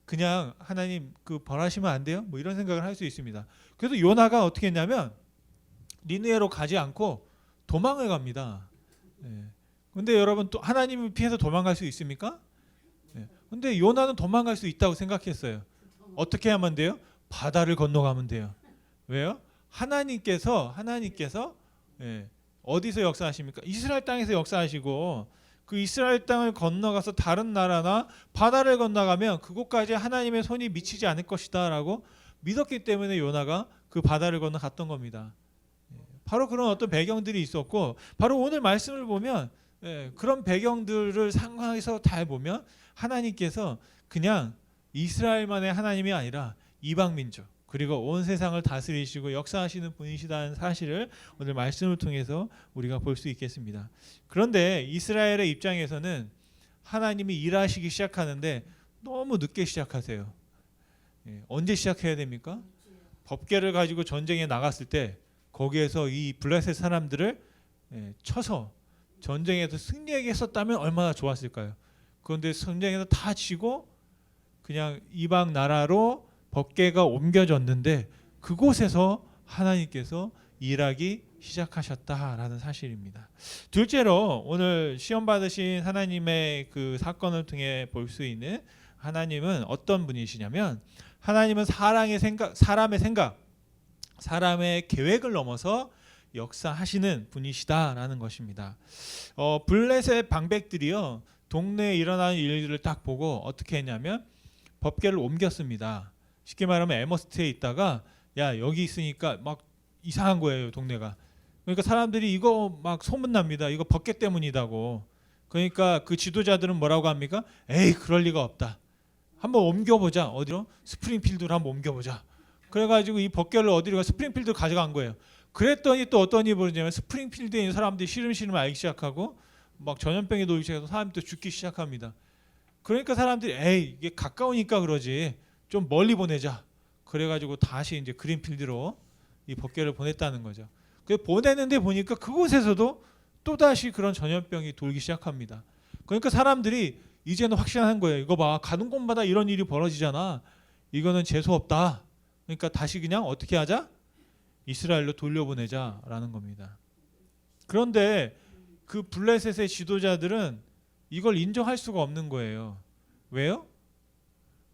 그냥 하나님 그 벌하시면 안 돼요? 뭐 이런 생각을 할 수 있습니다. 그래서 요나가 어떻게 했냐면 니느웨로 가지 않고 도망을 갑니다. 그런데 여러분 또 하나님을 피해서 도망갈 수 있습니까? 근데 요나는 도망갈 수 있다고 생각했어요. 어떻게 하면 돼요? 바다를 건너가면 돼요. 왜요? 하나님께서 어디서 역사하십니까? 이스라엘 땅에서 역사하시고 그 이스라엘 땅을 건너가서 다른 나라나 바다를 건너가면 그곳까지 하나님의 손이 미치지 않을 것이다라고 믿었기 때문에 요나가 그 바다를 건너갔던 겁니다. 바로 그런 어떤 배경들이 있었고 바로 오늘 말씀을 보면 그런 배경들을 상황에서 잘 보면 하나님께서 그냥 이스라엘만의 하나님이 아니라 이방 민족 그리고 온 세상을 다스리시고 역사하시는 분이시다는 사실을 오늘 말씀을 통해서 우리가 볼 수 있겠습니다. 그런데 이스라엘의 입장에서는 하나님이 일하시기 시작하는데 너무 늦게 시작하세요. 언제 시작해야 됩니까? 법궤를 가지고 전쟁에 나갔을 때 거기에서 이 블레셋 사람들을 쳐서 전쟁에서 승리하게 했었다면 얼마나 좋았을까요? 그런데 전쟁에서 다 지고 그냥 이방 나라로 법궤가 옮겨졌는데 그곳에서 하나님께서 일하기 시작하셨다라는 사실입니다. 둘째로 오늘 시험 받으신 하나님의 그 사건을 통해 볼 수 있는 하나님은 어떤 분이시냐면 하나님은 사람의 생각, 사람의 계획을 넘어서 역사하시는 분이시다라는 것입니다. 블레셋 방백들이요 동네에 일어나는 일들을 딱 보고 어떻게 했냐면 법궤를 옮겼습니다. 쉽게 말하면 에머스트에 있다가 야 여기 있으니까 막 이상한 거예요 동네가. 그러니까 사람들이 이거 막 소문납니다. 이거 법궤 때문이다고. 그러니까 그 지도자들은 뭐라고 합니까? 에이 그럴 리가 없다. 한번 옮겨보자. 어디로? 스프링필드로 한번 옮겨보자. 그래가지고 이 법궤를 어디로 가? 스프링필드로 가져간 거예요. 그랬더니 또 어떤 일이 벌어지냐면 스프링필드에 있는 사람들이 시름시름 알기 시작하고 막 전염병에 놓이기 시작해서 사람들이 또 죽기 시작합니다. 그러니까 사람들이 에이 이게 가까우니까 그러지 좀 멀리 보내자. 그래가지고 다시 이제 그린필드로 이 법궤를 보냈다는 거죠. 그 보내는데 보니까 그곳에서도 또 다시 그런 전염병이 돌기 시작합니다. 그러니까 사람들이 이제는 확신한 거예요. 이거 봐 가는 곳마다 이런 일이 벌어지잖아. 이거는 재수 없다. 그러니까 다시 그냥 어떻게 하자? 이스라엘로 돌려보내자라는 겁니다. 그런데 그 블레셋의 지도자들은 이걸 인정할 수가 없는 거예요. 왜요?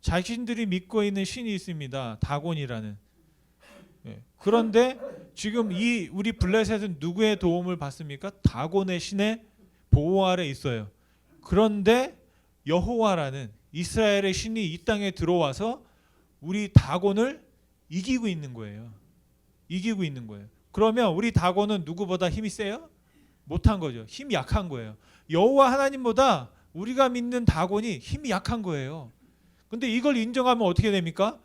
자신들이 믿고 있는 신이 있습니다. 다곤이라는. 그런데 지금 이 우리 블레셋은 누구의 도움을 받습니까? 다곤의 신의 보호 아래 있어요. 그런데 여호와라는 이스라엘의 신이 이 땅에 들어와서 우리 다곤을 이기고 있는 거예요. 이기고 있는 거예요. 그러면 우리 다곤은 누구보다 힘이 세요? 못한 거죠. 힘이 약한 거예요. 여호와 하나님보다 우리가 믿는 다곤이 힘이 약한 거예요. 근데 이걸 인정하면 어떻게 됩니까?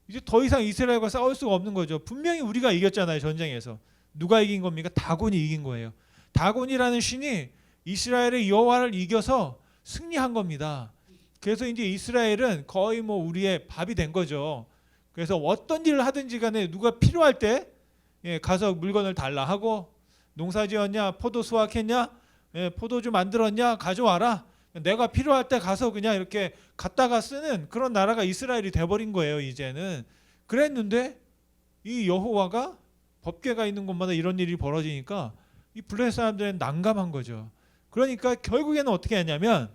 이제 더 이상 이스라엘과 싸울 수가 없는 거죠. 분명히 우리가 이겼잖아요. 전쟁에서. 누가 이긴 겁니까? 다곤이 이긴 거예요. 다곤이라는 신이 이스라엘의 여호와를 이겨서 승리한 겁니다. 그래서 이제 이스라엘은 거의 뭐 우리의 밥이 된 거죠. 그래서 어떤 일을 하든지 간에 누가 필요할 때 가서 물건을 달라 하고 농사 지었냐? 포도 수확했냐? 포도주 만들었냐? 가져와라. 내가 필요할 때 가서 그냥 이렇게 갖다가 쓰는 그런 나라가 이스라엘이 돼버린 거예요. 이제는. 그랬는데 이 여호와가 법궤가 있는 곳마다 이런 일이 벌어지니까 이 블레셋 사람들은 난감한 거죠. 그러니까 결국에는 어떻게 했냐면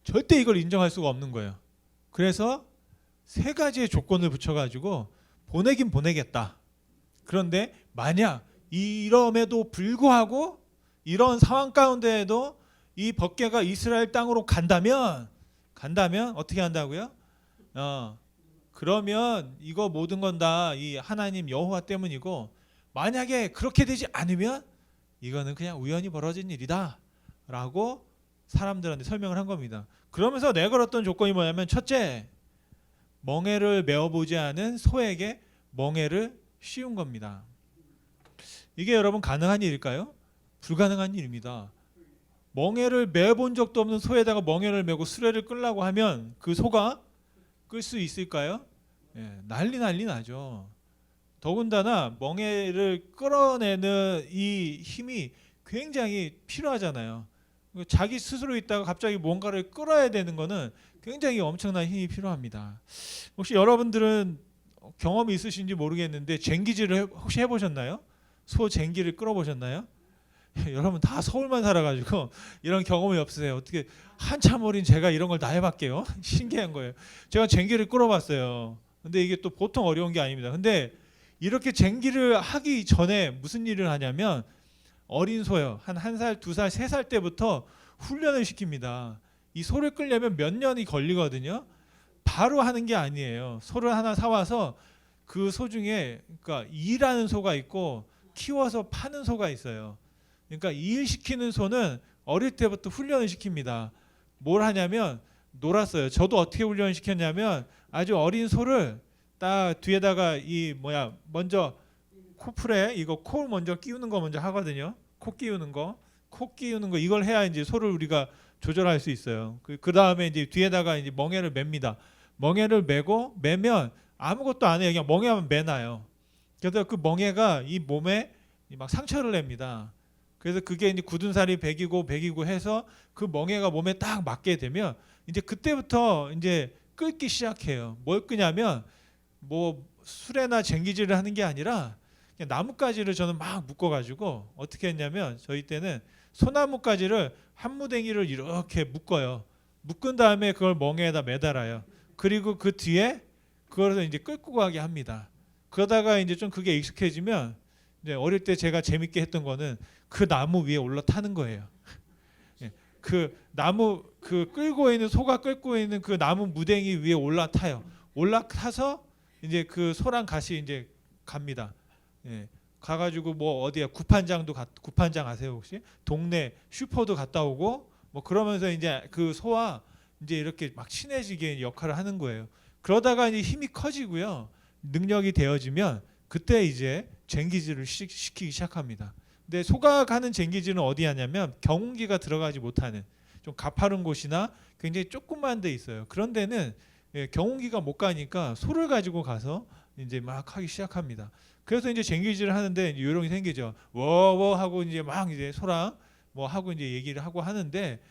절대 이걸 인정할 수가 없는 거예요. 그래서 세 가지의 조건을 붙여가지고 보내긴 보내겠다. 그런데 만약 이럼에도 불구하고 이런 상황 가운데에도 이 법궤가 이스라엘 땅으로 간다면 어떻게 한다고요? 그러면 이거 모든 건 다 이 하나님 여호와 때문이고 만약에 그렇게 되지 않으면 이거는 그냥 우연히 벌어진 일이다 라고 사람들한테 설명을 한 겁니다. 그러면서 내걸었던 조건이 뭐냐면 첫째, 멍에를 메어보지 않은 소에게 멍에를 씌운 겁니다. 이게 여러분 가능한 일일까요? 불가능한 일입니다. 멍에를 메본 적도 없는 소에다가 멍에를 메고 수레를 끌라고 하면 그 소가 끌 수 있을까요? 난리 나죠. 더군다나 멍에를 끌어내는 이 힘이 굉장히 필요하잖아요. 자기 스스로 있다가 갑자기 뭔가를 끌어야 되는 거는 굉장히 엄청난 힘이 필요합니다. 혹시 여러분들은 경험이 있으신지 모르겠는데 쟁기질을 혹시 해보셨나요? 소 쟁기를 끌어보셨나요? 여러분 다 서울만 살아가지고 이런 경험이 없으세요. 어떻게 한참 어린 제가 이런 걸 다 해봤게요. 신기한 거예요. 제가 쟁기를 끌어봤어요. 근데 이게 또 보통 어려운 게 아닙니다. 근데 이렇게 쟁기를 하기 전에 무슨 일을 하냐면 어린 소요. 한 1살, 2살, 3살 때부터 훈련을 시킵니다. 이 소를 끌려면 몇 년이 걸리거든요. 바로 하는 게 아니에요. 소를 하나 사와서 그 소 중에 그러니까 일하는 소가 있고 키워서 파는 소가 있어요. 그러니까 일시키는 소는 어릴 때부터 훈련을 시킵니다. 뭘 하냐면 놀았어요. 저도 어떻게 훈련을 시켰냐면 아주 어린 소를 딱 뒤에다가 이 먼저 코풀에 이거 코 먼저 끼우는 거 먼저 하거든요. 코 끼우는 거 이걸 해야 이제 소를 우리가 조절할 수 있어요. 그 다음에 이제 뒤에다가 이제 멍에를 맵니다. 멍에를 매고 매면 아무것도 안 해요. 그냥 멍에만 매놔요. 그래서 그 멍에가 이 몸에 막 상처를 냅니다. 그래서 그게 이제 굳은 살이 배기고 해서 그 멍에가 몸에 딱 맞게 되면 이제 그때부터 이제 끓기 시작해요. 뭘 끄냐면 뭐 수레나 쟁기질을 하는 게 아니라 그냥 나뭇가지를 저는 막 묶어가지고 어떻게 했냐면 저희 때는 소나뭇가지를 한 무댕이를 이렇게 묶어요. 묶은 다음에 그걸 멍에에다 매달아요. 그리고 그 뒤에 그걸 이제 끌고 가게 합니다. 그러다가 이제 좀 그게 익숙해지면 이제 어릴 때 제가 재밌게 했던 거는 그 나무 위에 올라타는 거예요. 예, 그 나무 그 끌고 있는 소가 끌고 있는 그 나무 무댕이 위에 올라타요. 올라타서 이제 그 소랑 같이 이제 갑니다. 예, 가가지고 뭐 어디야 구판장 아세요 혹시? 동네 슈퍼도 갔다 오고 뭐 그러면서 이제 그 소와 이제 이렇게 막 친해지게 역할을 하는 거예요. 그러다가 이제 힘이 커지고요, 능력이 되어지면 그때 이제 쟁기질을 시키기 시작합니다. 근데 소가 가는 쟁기질은 어디 하냐면 경운기가 들어가지 못하는 좀 가파른 곳이나 굉장히 조그만 데 있어요. 그런 데는 경운기가 못 가니까 소를 가지고 가서 이제 막 하기 시작합니다. 그래서 이제 쟁기질을 하는데 이제 요령이 생기죠. 워워 하고 이제 막 이제 소랑 뭐 하고 이제 얘기를 하고 하는데,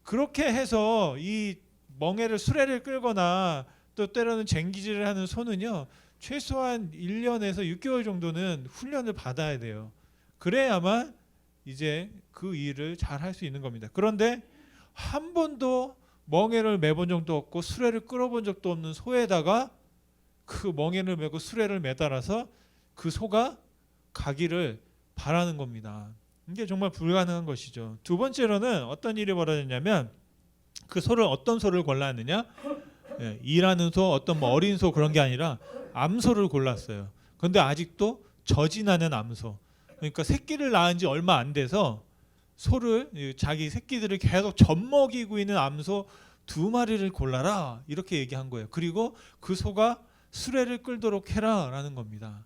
그렇게 해서 이 멍에를 수레를 끌거나 또 때로는 쟁기질을 하는 소는요, 최소한 1년에서 6개월 정도는 훈련을 받아야 돼요. 그래야만 이제 그 일을 잘 할 수 있는 겁니다. 그런데 한 번도 멍에를 매본 적도 없고 수레를 끌어본 적도 없는 소에다가 그 멍에를 메고 수레를 매달아서 그 소가 가기를 바라는 겁니다. 이게 정말 불가능한 것이죠. 두 번째로는 어떤 일이 벌어졌냐면, 그 소를 어떤 소를 골랐느냐? 일하는 소, 어떤 뭐 어린 소 그런 게 아니라 암소를 골랐어요. 그런데 아직도 젖이 나는 암소. 그러니까 새끼를 낳은 지 얼마 안 돼서 소를, 자기 새끼들을 계속 젖먹이고 있는 암소 2마리를 골라라, 이렇게 얘기한 거예요. 그리고 그 소가 수레를 끌도록 해라라는 겁니다.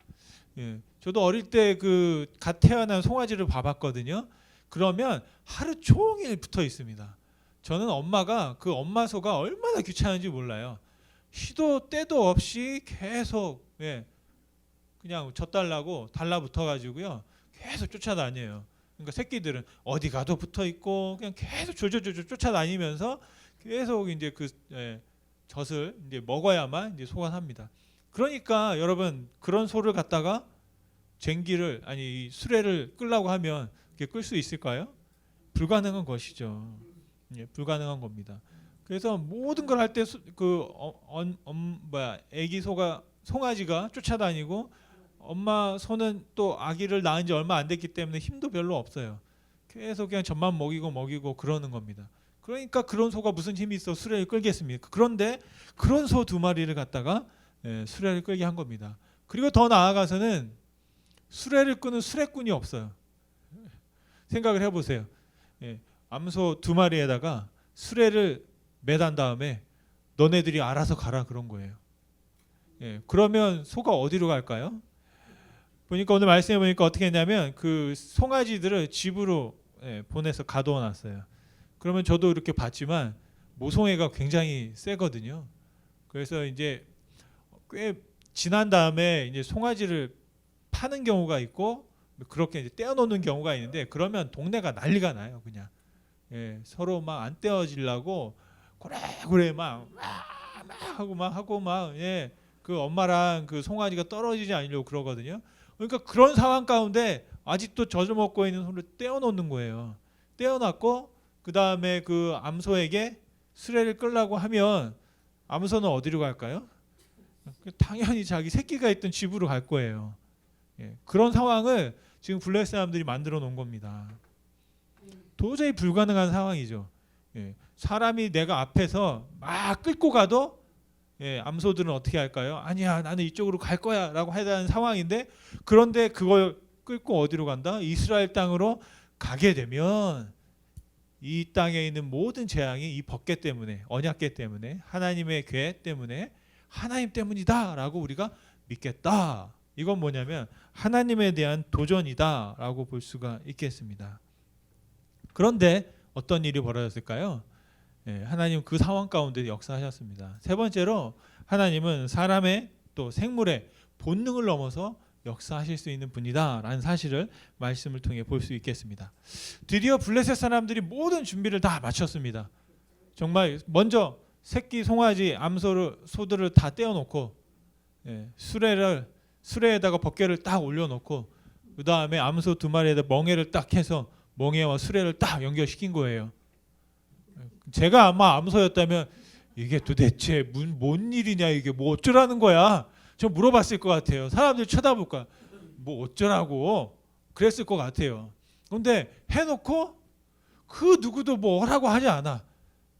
저도 어릴 때 그 갓 태어난 송아지를 봐봤거든요. 그러면 하루 종일 붙어 있습니다. 저는 엄마가 그 엄마 소가 얼마나 귀찮은지 몰라요. 시도 때도 없이 계속 그냥 젖달라고 달라붙어 가지고요, 계속 쫓아다녀요. 그러니까 새끼들은 어디 가도 붙어 있고 그냥 계속 졸졸졸 쫓아다니면서 계속 이제 그 젖을 이제 먹어야만 이제 소가 삽니다. 그러니까 여러분, 그런 소를 갖다가 쟁기를 이 수레를 끌라고 하면 그게 끌 수 있을까요? 불가능한 것이죠. 불가능한 겁니다. 그래서 모든 걸 할 때 아기 소가, 송아지가 쫓아다니고, 엄마 소는 또 아기를 낳은 지 얼마 안 됐기 때문에 힘도 별로 없어요. 계속 그냥 젖만 먹이고 그러는 겁니다. 그러니까 그런 소가 무슨 힘이 있어 수레를 끌겠습니까? 그런데 그런 소 2마리를 갖다가 수레를 끌게 한 겁니다. 그리고 더 나아가서는 수레를 끄는 수레꾼이 없어요. 생각을 해보세요. 암소 2마리에다가 수레를 매단 다음에 너네들이 알아서 가라 그런 거예요. 그러면 소가 어디로 갈까요? 보니까 오늘 말씀해 보니까 어떻게 했냐면 그 송아지들을 집으로 보내서 가둬 놨어요. 그러면 저도 이렇게 봤지만 모송애가 굉장히 세거든요. 그래서 이제 꽤 지난 다음에 이제 송아지를 파는 경우가 있고 그렇게 이제 떼어놓는 경우가 있는데, 그러면 동네가 난리가 나요. 그냥 서로 막 안 떼어지려고 고래고래 막 하고 그 엄마랑 그 송아지가 떨어지지 않으려고 그러거든요. 그러니까 그런 상황 가운데 아직도 젖을 먹고 있는 소를 떼어놓는 거예요. 떼어놨고 그 다음에 그 암소에게 수레를 끌라고 하면 암소는 어디로 갈까요? 당연히 자기 새끼가 있던 집으로 갈 거예요. 그런 상황을 지금 블레셋 사람들이 만들어 놓은 겁니다. 도저히 불가능한 상황이죠. 사람이 내가 앞에서 막 끌고 가도 암소들은 어떻게 할까요? 아니야, 나는 이쪽으로 갈 거야 라고 해야 하는 상황인데, 그런데 그걸 끌고 어디로 간다? 이스라엘 땅으로 가게 되면 이 땅에 있는 모든 재앙이 이 법궤 때문에, 언약궤 때문에, 하나님의 궤 때문에 하나님 때문이다라고 우리가 믿겠다. 이건 뭐냐면 하나님에 대한 도전이다라고 볼 수가 있겠습니다. 그런데 어떤 일이 벌어졌을까요? 하나님 그 상황 가운데 역사하셨습니다. 세 번째로 하나님은 사람의 또 생물의 본능을 넘어서 역사하실 수 있는 분이다라는 사실을 말씀을 통해 볼 수 있겠습니다. 드디어 블레셋 사람들이 모든 준비를 다 마쳤습니다. 정말 먼저 새끼 송아지 소들을 다 떼어놓고 수레에다가 벗개를 딱 올려놓고 그 다음에 암소 2마리에다 멍에를 딱 해서 멍에와 수레를 딱 연결시킨 거예요. 제가 아마 암소였다면 이게 도대체 뭔 일이냐, 이게 뭐 어쩌라는 거야, 저 물어봤을 것 같아요. 사람들이 쳐다볼 거야. 뭐 어쩌라고 그랬을 것 같아요. 그런데 해놓고 그 누구도 뭐 하라고 하지 않아.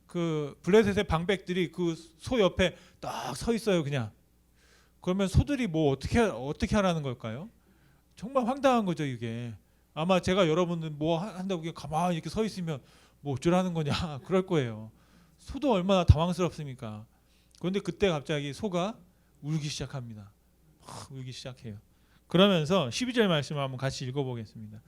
그 블레셋의 방백들이 그 소 옆에 딱 서 있어요. 그냥. 그러면 소들이 뭐 어떻게 하라는 걸까요? 정말 황당한 거죠, 이게. 아마 제가 여러분들 뭐 한다고 그냥 가만히 이렇게 서 있으면 뭐 어쩌라는 거냐 그럴 거예요. 소도 얼마나 당황스럽습니까? 그런데 그때 갑자기 소가 울기 시작합니다. 울기 시작해요. 그러면서 12절 말씀을 한번 같이 읽어보겠습니다.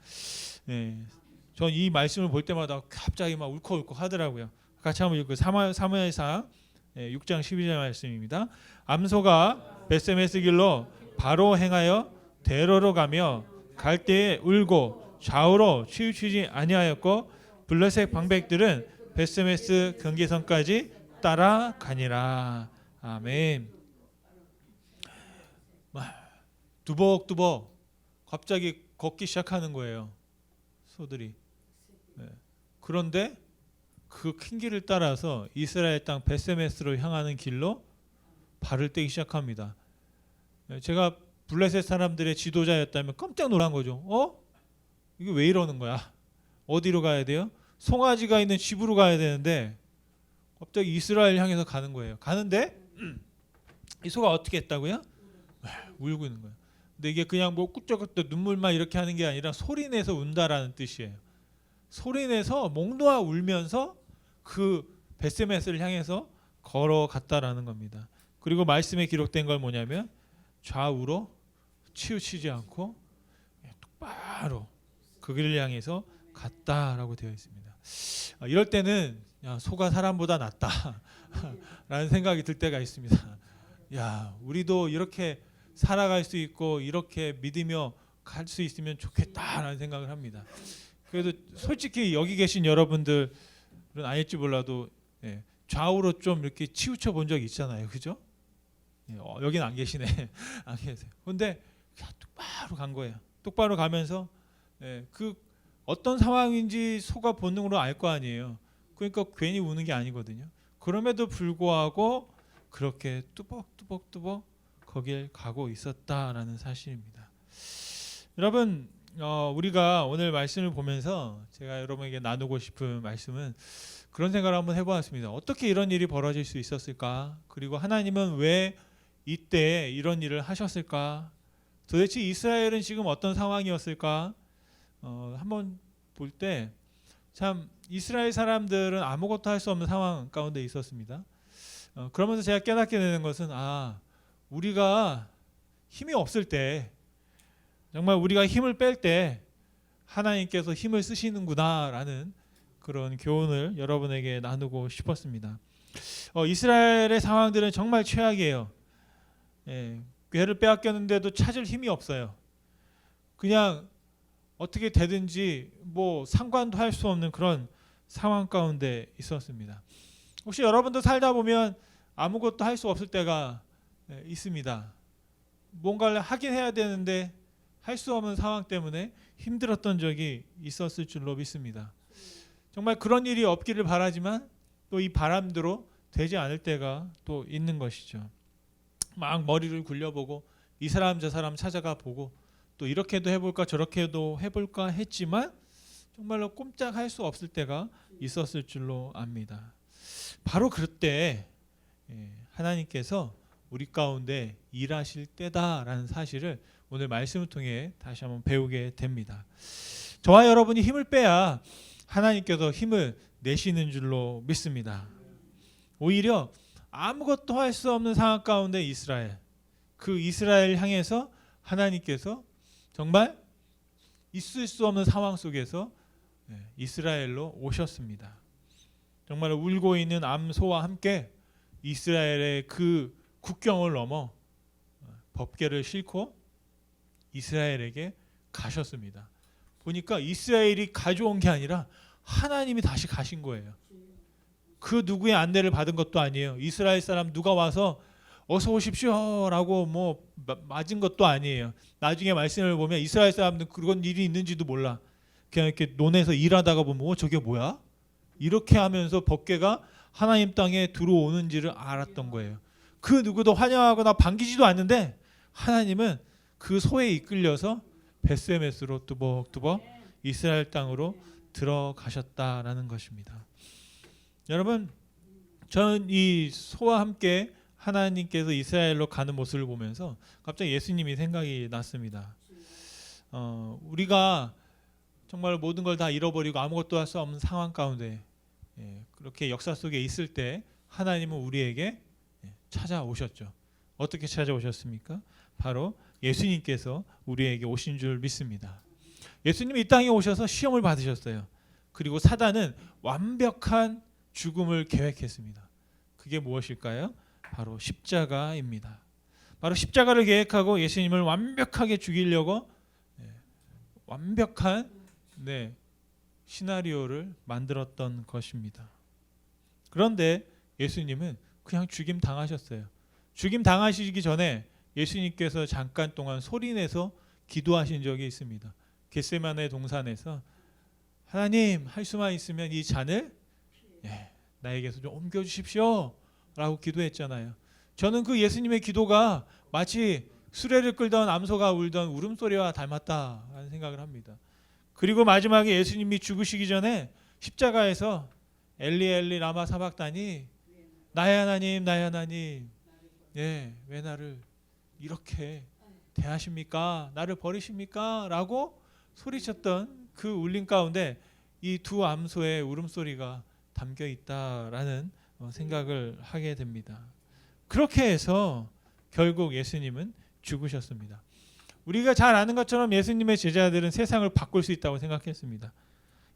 전 이 말씀을 볼 때마다 갑자기 막 울컥울컥 하더라고요. 같이 한번 읽고 사무엘상 6장 12절 말씀입니다. 암소가 벳세메스 길로 바로 행하여 대로로 가며 갈 때에 울고 좌우로 치우치지 아니하였고 블레셋 방백들은 벳세메스 경계선까지 따라가니라. 아멘. 두벅두벅 갑자기 걷기 시작하는 거예요, 소들이. 그런데 그 큰 길을 따라서 이스라엘 땅 벳세메스로 향하는 길로 발을 떼기 시작합니다. 제가 블레셋 사람들의 지도자였다면 깜짝 놀란 거죠. 이게 왜 이러는 거야? 어디로 가야 돼요? 송아지가 있는 집으로 가야 되는데 갑자기 이스라엘 향해서 가는 거예요. 가는데 이 소가 어떻게 했다고요? 울고 있는 거예요. 근데 이게 그냥 뭐 꾸쩍꾸쩍 눈물만 이렇게 하는 게 아니라 소리내서 운다라는 뜻이에요. 소리내서 목 놓아 울면서 그 벳세메스를 향해서 걸어갔다라는 겁니다. 그리고 말씀에 기록된 걸 뭐냐면 좌우로 치우치지 않고 똑바로 그 길을 향해서 갔다라고 되어 있습니다. 이럴 때는 소가 사람보다 낫다라는 생각이 들 때가 있습니다. 우리도 이렇게 살아갈 수 있고 이렇게 믿으며 갈 수 있으면 좋겠다라는 생각을 합니다. 그래도 솔직히 여기 계신 여러분들은 아닐지 몰라도 좌우로 좀 이렇게 치우쳐 본 적이 있잖아요, 그죠? 여기는 안 계시네. 안 계세요. 그런데 똑바로 간 거예요. 똑바로 가면서 그 어떤 상황인지 소가 본능으로 알 거 아니에요. 그러니까 괜히 우는 게 아니거든요. 그럼에도 불구하고 그렇게 뚜벅뚜벅 거길 가고 있었다라는 사실입니다. 여러분, 우리가 오늘 말씀을 보면서 제가 여러분에게 나누고 싶은 말씀은 그런 생각을 한번 해보았습니다. 어떻게 이런 일이 벌어질 수 있었을까? 그리고 하나님은 왜 이때 이런 일을 하셨을까? 도대체 이스라엘은 지금 어떤 상황이었을까? 한번 볼 때 참 이스라엘 사람들은 아무것도 할 수 없는 상황 가운데 있었습니다. 그러면서 제가 깨닫게 되는 것은 우리가 힘이 없을 때, 정말 우리가 힘을 뺄 때 하나님께서 힘을 쓰시는구나라는 그런 교훈을 여러분에게 나누고 싶었습니다. 이스라엘의 상황들은 정말 최악이에요. 괴를 빼앗겼는데도 찾을 힘이 없어요. 그냥 어떻게 되든지 뭐 상관도 할 수 없는 그런 상황 가운데 있었습니다. 혹시 여러분도 살다 보면 아무것도 할 수 없을 때가 있습니다. 뭔가를 하긴 해야 되는데 할 수 없는 상황 때문에 힘들었던 적이 있었을 줄로 믿습니다. 정말 그런 일이 없기를 바라지만 또 이 바람대로 되지 않을 때가 또 있는 것이죠. 막 머리를 굴려보고 이 사람 저 사람 찾아가 보고 또 이렇게도 해볼까 저렇게도 해볼까 했지만 정말로 꼼짝할 수 없을 때가 있었을 줄로 압니다. 바로 그때 하나님께서 우리 가운데 일하실 때다라는 사실을 오늘 말씀을 통해 다시 한번 배우게 됩니다. 저와 여러분이 힘을 빼야 하나님께서 힘을 내시는 줄로 믿습니다. 오히려 아무것도 할 수 없는 상황 가운데 이스라엘, 그 이스라엘 향해서 하나님께서 정말 있을 수 없는 상황 속에서 이스라엘로 오셨습니다. 정말 울고 있는 암소와 함께 이스라엘의 그 국경을 넘어 법궤를 싣고 이스라엘에게 가셨습니다. 보니까 이스라엘이 가져온 게 아니라 하나님이 다시 가신 거예요. 그 누구의 안내를 받은 것도 아니에요. 이스라엘 사람 누가 와서 어서 오십시오라고 뭐 맞은 것도 아니에요. 나중에 말씀을 보면 이스라엘 사람들은 그런 일이 있는지도 몰라. 그냥 이렇게 논에서 일하다가 보면 저게 뭐야? 이렇게 하면서 법궤가 하나님 땅에 들어오는지를 알았던 거예요. 그 누구도 환영하거나 반기지도 않는데 하나님은 그 소에 이끌려서 베스메스로 뚜벅뚜벅 이스라엘 땅으로 들어가셨다라는 것입니다. 여러분, 저는 이 소와 함께 하나님께서 이스라엘로 가는 모습을 보면서 갑자기 예수님이 생각이 났습니다. 우리가 정말 모든 걸 다 잃어버리고 아무것도 할 수 없는 상황 가운데 그렇게 역사 속에 있을 때 하나님은 우리에게 찾아오셨죠. 어떻게 찾아오셨습니까? 바로 예수님께서 우리에게 오신 줄 믿습니다. 예수님이 이 땅에 오셔서 시험을 받으셨어요. 그리고 사단은 완벽한 죽음을 계획했습니다. 그게 무엇일까요? 바로 십자가입니다. 바로 십자가를 계획하고 예수님을 완벽하게 죽이려고 완벽한 시나리오를 만들었던 것입니다. 그런데 예수님은 그냥 죽임 당하셨어요. 죽임 당하시기 전에 예수님께서 잠깐 동안 소리내서 기도하신 적이 있습니다. 겟세마네 동산에서 하나님, 할 수만 있으면 이 잔을 나에게서 좀 옮겨주십시오 라고 기도했잖아요. 저는 그 예수님의 기도가 마치 수레를 끌던 암소가 울던 울음소리와 닮았다라는 생각을 합니다. 그리고 마지막에 예수님이 죽으시기 전에 십자가에서 엘리 엘리 라마 사박다니, 나의 하나님 나의 하나님, 왜 나를 이렇게 대하십니까? 나를 버리십니까? 라고 소리쳤던 그 울림 가운데 이 두 암소의 울음소리가 담겨 있다라는 생각을 하게 됩니다. 그렇게 해서 결국 예수님은 죽으셨습니다. 우리가 잘 아는 것처럼 예수님의 제자들은 세상을 바꿀 수 있다고 생각했습니다.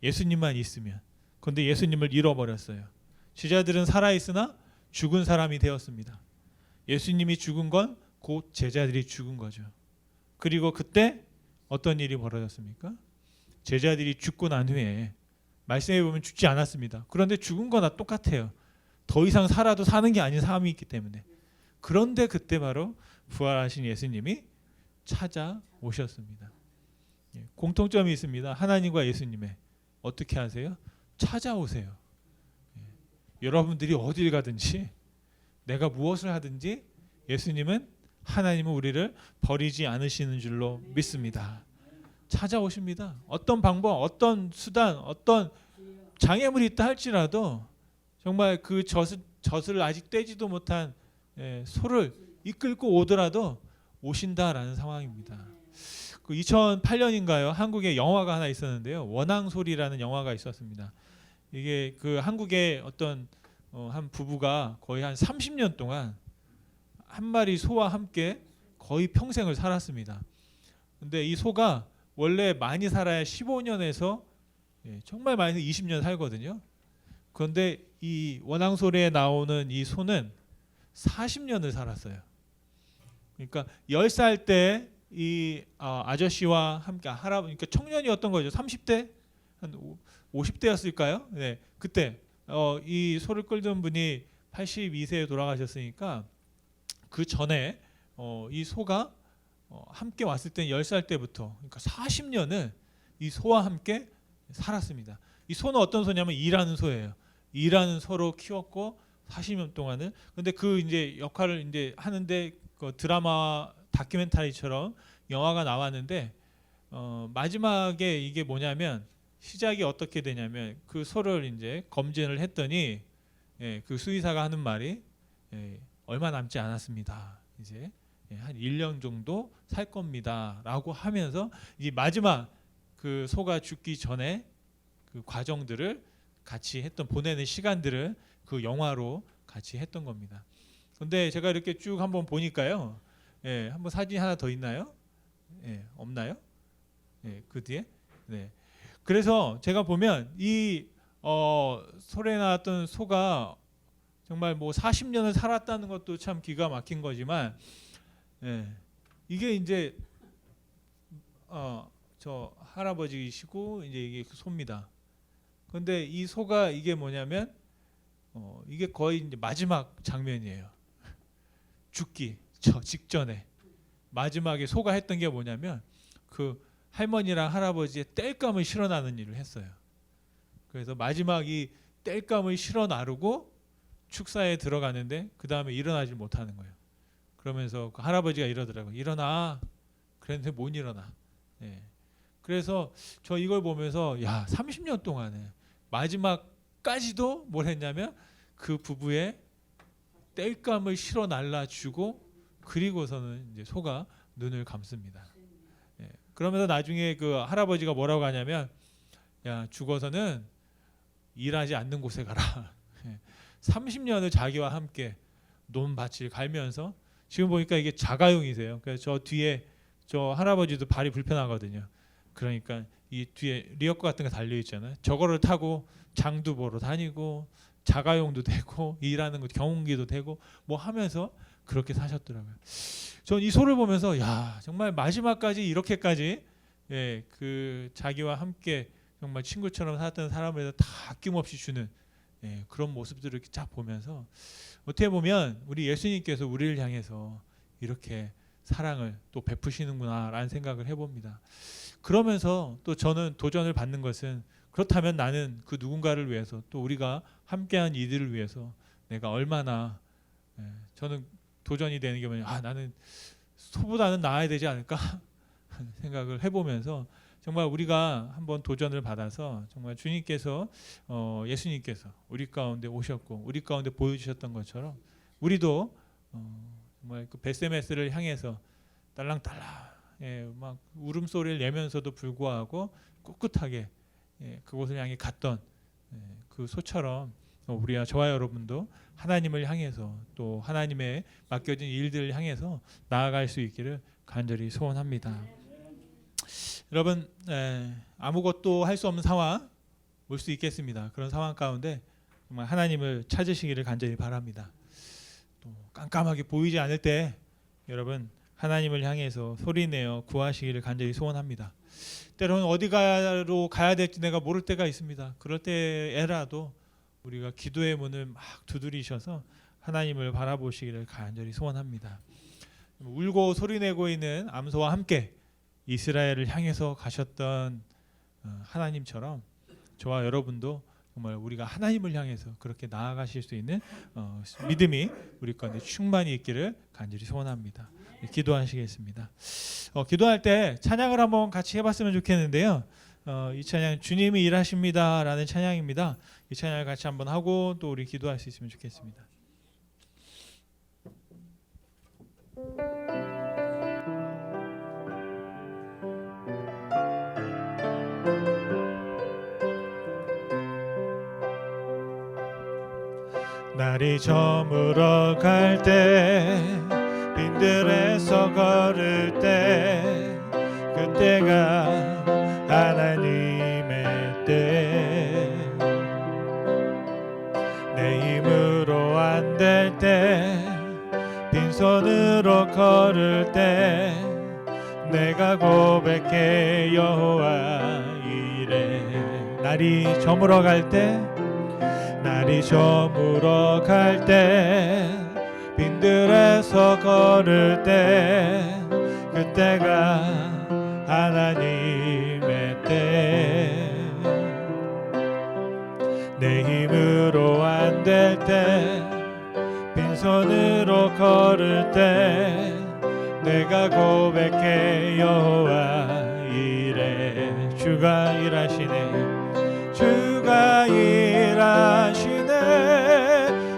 예수님만 있으면. 그런데 예수님을 잃어버렸어요. 제자들은 살아있으나 죽은 사람이 되었습니다. 예수님이 죽은 건 곧 제자들이 죽은 거죠. 그리고 그때 어떤 일이 벌어졌습니까? 제자들이 죽고 난 후에 말씀해 보면 죽지 않았습니다. 그런데 죽은 거나 똑같아요. 더 이상 살아도 사는 게 아닌 삶이 있기 때문에. 그런데 그때 바로 부활하신 예수님이 찾아오셨습니다. 공통점이 있습니다. 하나님과 예수님의. 어떻게 하세요? 찾아오세요. 여러분들이 어딜 가든지 내가 무엇을 하든지 예수님은, 하나님은 우리를 버리지 않으시는 줄로 믿습니다. 찾아오십니다. 어떤 방법, 어떤 수단, 어떤 장애물이 있다 할지라도 정말 그 젖을 아직 떼지도 못한 소를 이끌고 오더라도 오신다라는 상황입니다. 그 2008년인가요? 한국에 영화가 하나 있었는데요. 원앙소리라는 영화가 있었습니다. 이게 그 한국의 어떤 한 부부가 거의 한 30년 동안 한 마리 소와 함께 거의 평생을 살았습니다. 근데 이 소가 원래 많이 살아야 15년에서 정말 많이 20년 살거든요. 그런데 이 원앙소리에 나오는 이 소는 40년을 살았어요. 그러니까 10살 때 이 아저씨와 함께 그러니까 청년이었던 거죠. 30대 한 50대였을까요? 네, 그때 이 소를 끌던 분이 82세에 돌아가셨으니까 그 전에 이 소가 함께 왔을 때 10살 때부터, 그러니까 40년을 이 소와 함께 살았습니다. 이 소는 어떤 소냐면 일하는 소예요. 일하는 소로 키웠고 40년 동안은. 근데 그 이제 역할을 이제 하는데 그 드라마 다큐멘터리처럼 영화가 나왔는데 마지막에 이게 뭐냐면 시작이 어떻게 되냐면 그 소를 이제 검진을 했더니 그 수의사가 하는 말이 얼마 남지 않았습니다. 이제 한 1년 정도 살 겁니다라고 하면서 이 마지막 그 소가 죽기 전에 그 과정들을 같이 했던 보내는 시간들을 그 영화로 같이 했던 겁니다. 근데 제가 이렇게 쭉 한번 보니까요, 예, 한번 사진 하나 더 있나요? 예, 없나요? 예, 그 뒤에. 네. 그래서 제가 보면 이 소래 나왔던 소가 정말 뭐 40년을 살았다는 것도 참 기가 막힌 거지만, 예, 이게 이제 저 할아버지이시고 이제 이게 그 소입니다. 근데 이 소가 이게 뭐냐면 이게 거의 이제 마지막 장면이에요. 죽기 저 직전에 마지막에 소가 했던 게 뭐냐면 그 할머니랑 할아버지의 땔감을 실어 나르는 일을 했어요. 그래서 마지막 이 땔감을 실어 나르고 축사에 들어가는데 그 다음에 일어나지 못하는 거예요. 그러면서 그 할아버지가 이러더라고요. 일어나. 그랬는데 못 일어나. 예. 그래서 저 이걸 보면서 야, 30년 동안에 마지막까지도 뭘 했냐면 그 부부의 땔감을 실어 날라주고 그리고서는 이제 소가 눈을 감습니다. 예. 그러면서 나중에 그 할아버지가 뭐라고 하냐면 야, 죽어서는 일하지 않는 곳에 가라. 30년을 자기와 함께 논밭을 갈면서 지금 보니까 이게 자가용이세요. 그래서 저 뒤에 저 할아버지도 발이 불편하거든요. 그러니까 이 뒤에 리어커 같은 거 달려 있잖아요. 저거를 타고 장도 보러 다니고 자가용도 되고 일하는 거 경운기도 되고 뭐 하면서 그렇게 사셨더라고요. 전 이 소를 보면서 야, 정말 마지막까지 이렇게까지 예, 그 자기와 함께 정말 친구처럼 살았던 사람에서 다 아낌없이 주는 예, 그런 모습들을 이렇게 쫙 보면서 어떻게 보면 우리 예수님께서 우리를 향해서 이렇게 사랑을 또 베푸시는구나라는 생각을 해봅니다. 그러면서 또 저는 도전을 받는 것은 그렇다면 나는 그 누군가를 위해서 또 우리가 함께한 이들을 위해서 내가 얼마나 저는 도전이 되는 게 뭐냐 나는 소보다는 나아야 되지 않을까 생각을 해보면서 정말 우리가 한번 도전을 받아서 정말 주님께서 예수님께서 우리 가운데 오셨고 우리 가운데 보여주셨던 것처럼 우리도 정말 그 벳세메스를 향해서 딸랑딸랑 막 울음소리를 내면서도 불구하고 꿋꿋하게 그곳을 향해 갔던 그 소처럼 우리와 저와 여러분도 하나님을 향해서 또 하나님의 맡겨진 일들을 향해서 나아갈 수 있기를 간절히 소원합니다. 여러분 아무것도 할 수 없는 상황 올 수 있겠습니다. 그런 상황 가운데 정말 하나님을 찾으시기를 간절히 바랍니다. 또 깜깜하게 보이지 않을 때 여러분 하나님을 향해서 소리내어 구하시기를 간절히 소원합니다. 때로는 어디로 가야 될지 내가 모를 때가 있습니다. 그럴 때에라도 우리가 기도의 문을 막 두드리셔서 하나님을 바라보시기를 간절히 소원합니다. 울고 소리내고 있는 암소와 함께 이스라엘을 향해서 가셨던 하나님처럼 저와 여러분도 정말 우리가 하나님을 향해서 그렇게 나아가실 수 있는 믿음이 우리 가운데 충만히 있기를 간절히 소원합니다. 기도하시겠습니다. 기도할 때 찬양을 한번 같이 해봤으면 좋겠는데요. 이 찬양 주님이 일하십니다라는 찬양입니다. 이 찬양을 같이 한번 하고 또 우리 기도할 수 있으면 좋겠습니다. 날이 저물어 갈 때 빈들에서 걸을 때 그때가 하나님의 때 내 힘으로 안 될 때 빈손으로 걸을 때 내가 고백해 여호와 이래 날이 저물어 갈 때 날이 저물어 갈 때 빈들에서 걸을 때 그때가 하나님의 때 내 힘으로 안 될 때 빈손으로 걸을 때 내가 고백해 여호와 이래 주가 일하시네 주가 일하시네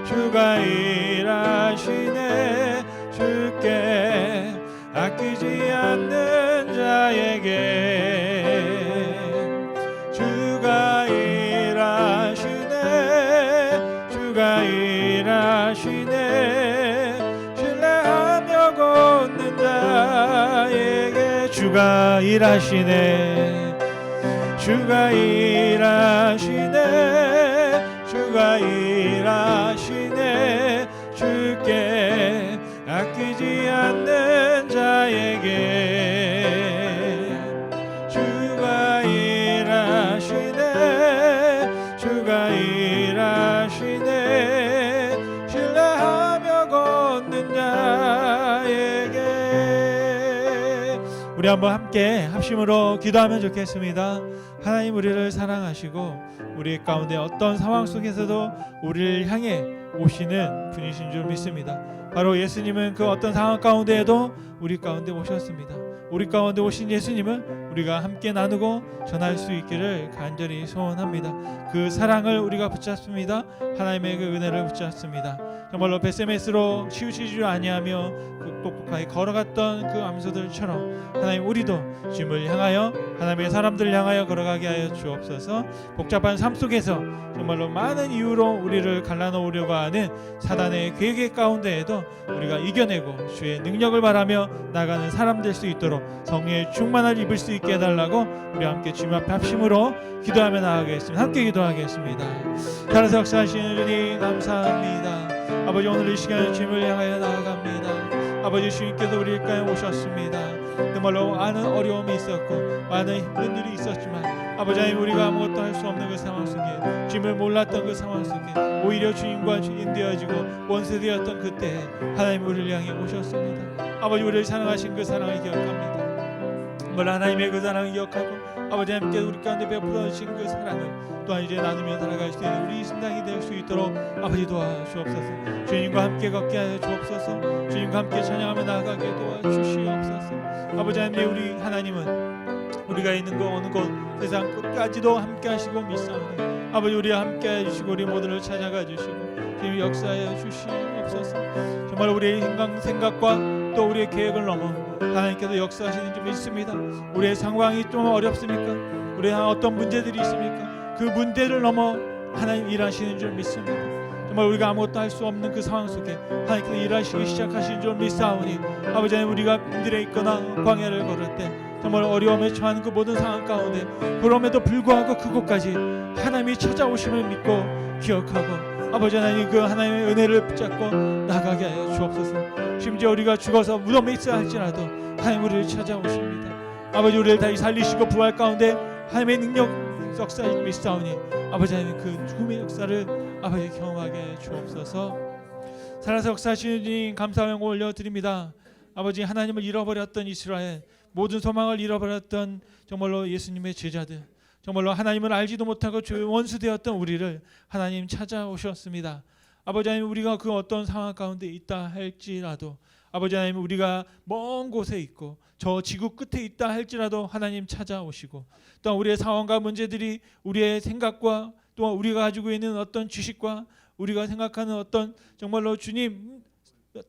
주가 일하시네 주께 아끼지 않는 자에게 주가 일하시네 주가 일하시네 일하시네 신뢰하며 걷는 자에게 주가 일하시네 주가 일하시네 주가 일하시네 주께 아끼지 않는 자에게 주가 일하시네 주가 일하시네 신뢰하며 걷는 자에게 우리 한번 함께 합심으로 기도하면 좋겠습니다. 하나님 우리를 사랑하시고 우리 가운데 어떤 상황 속에서도 우리를 향해 오시는 분이신 줄 믿습니다. 바로 예수님은 그 어떤 상황 가운데에도 우리 가운데 오셨습니다. 우리 가운데 오신 예수님은 우리가 함께 나누고 전할 수 있기를 간절히 소원합니다. 그 사랑을 우리가 붙잡습니다. 하나님의 그 은혜를 붙잡습니다. 정말로 벳세메스로 치우치지 아니하며 똑똑하게 걸어갔던 그 암소들처럼 하나님 우리도 주님을 향하여 하나님의 사람들을 향하여 걸어가게 하여 주옵소서. 복잡한 삶 속에서 정말로 많은 이유로 우리를 갈라놓으려고 하는 사단의 계획 가운데에도 우리가 이겨내고 주의 능력을 바라며 나가는 사람 될 수 있도록 성령의 충만을 입을 수 있게 해달라고 우리 함께 주님 앞에 합심으로 기도하며 나아가겠습니다. 함께 기도하겠습니다. 살아서 역사하시는 주님 감사합니다. 아버지 오늘 이 시간에 주님을 향하여 나아갑니다. 아버지 주님께서 우리 가에 오셨습니다. 정말로 많은 어려움이 있었고 많은 힘든 일이 있었지만 아버지 하나님 우리가 아무것도 할 수 없는 그 상황 속에 주님을 몰랐던 그 상황 속에 오히려 주님과 인되어지고 원수되었던 그때 하나님 우리를 향해 오셨습니다. 아버지 우리를 사랑하신 그 사랑을 기억합니다. 정말 하나님의 그 사랑을 기억하고 아버지 하나님께 우리 가운데 베풀어 주신 그 사랑을 또한 이제 나누며 살아갈 수 있는 우리 심장이 될 수 있도록 아버지 도와주옵소서. 주님과 함께 걷게 하여 주옵소서. 주님과 함께 찬양하며 나아가게 도와주시옵소서. 아버지 하나님 우리 하나님은 우리가 있는 그 어느 곳 세상 끝까지도 함께 하시고 믿사오니 아버지 우리와 함께 해주시고 우리 모두를 찾아가 주시고 주님 역사하여 주시옵소서. 정말 우리의 생각과 또 우리의 계획을 넘어 하나님께서 역사하시는 줄 믿습니다. 우리의 상황이 좀 어렵습니까? 우리의 어떤 문제들이 있습니까? 그 문제를 넘어 하나님 일하시는 줄 믿습니다. 정말 우리가 아무것도 할 수 없는 그 상황 속에 하나님께서 일하시기 시작하신 줄 믿사오니 아버지 하나님 우리가 힘들에 있거나 광야를 걸을 때 정말 어려움에 처하는 그 모든 상황 가운데 그럼에도 불구하고 그곳까지 하나님이 찾아오심을 믿고 기억하고 아버지 하나님 그 하나님의 은혜를 붙잡고 나가게 하여 주옵소서. 심지어 우리가 죽어서 무덤에 있어야 할지라도 하나님 우리를 찾아오십니다. 아버지 우리를 다시 살리시고 부활 가운데 하나님의 능력 역사를 믿사오니 아버지 하나님 그 죽음의 역사를 아버지 경험하게 주옵소서. 살아서 역사하시는 주님 감사와 영광 올려드립니다. 아버지 하나님을 잃어버렸던 이스라엘 모든 소망을 잃어버렸던 정말로 예수님의 제자들 정말로 하나님을 알지도 못하고 주의 원수되었던 우리를 하나님 찾아오셨습니다. 아버지 하나님 우리가 그 어떤 상황 가운데 있다 할지라도 아버지 하나님 우리가 먼 곳에 있고 저 지구 끝에 있다 할지라도 하나님 찾아오시고 또 우리의 상황과 문제들이 우리의 생각과 또 우리가 가지고 있는 어떤 지식과 우리가 생각하는 어떤 정말로 주님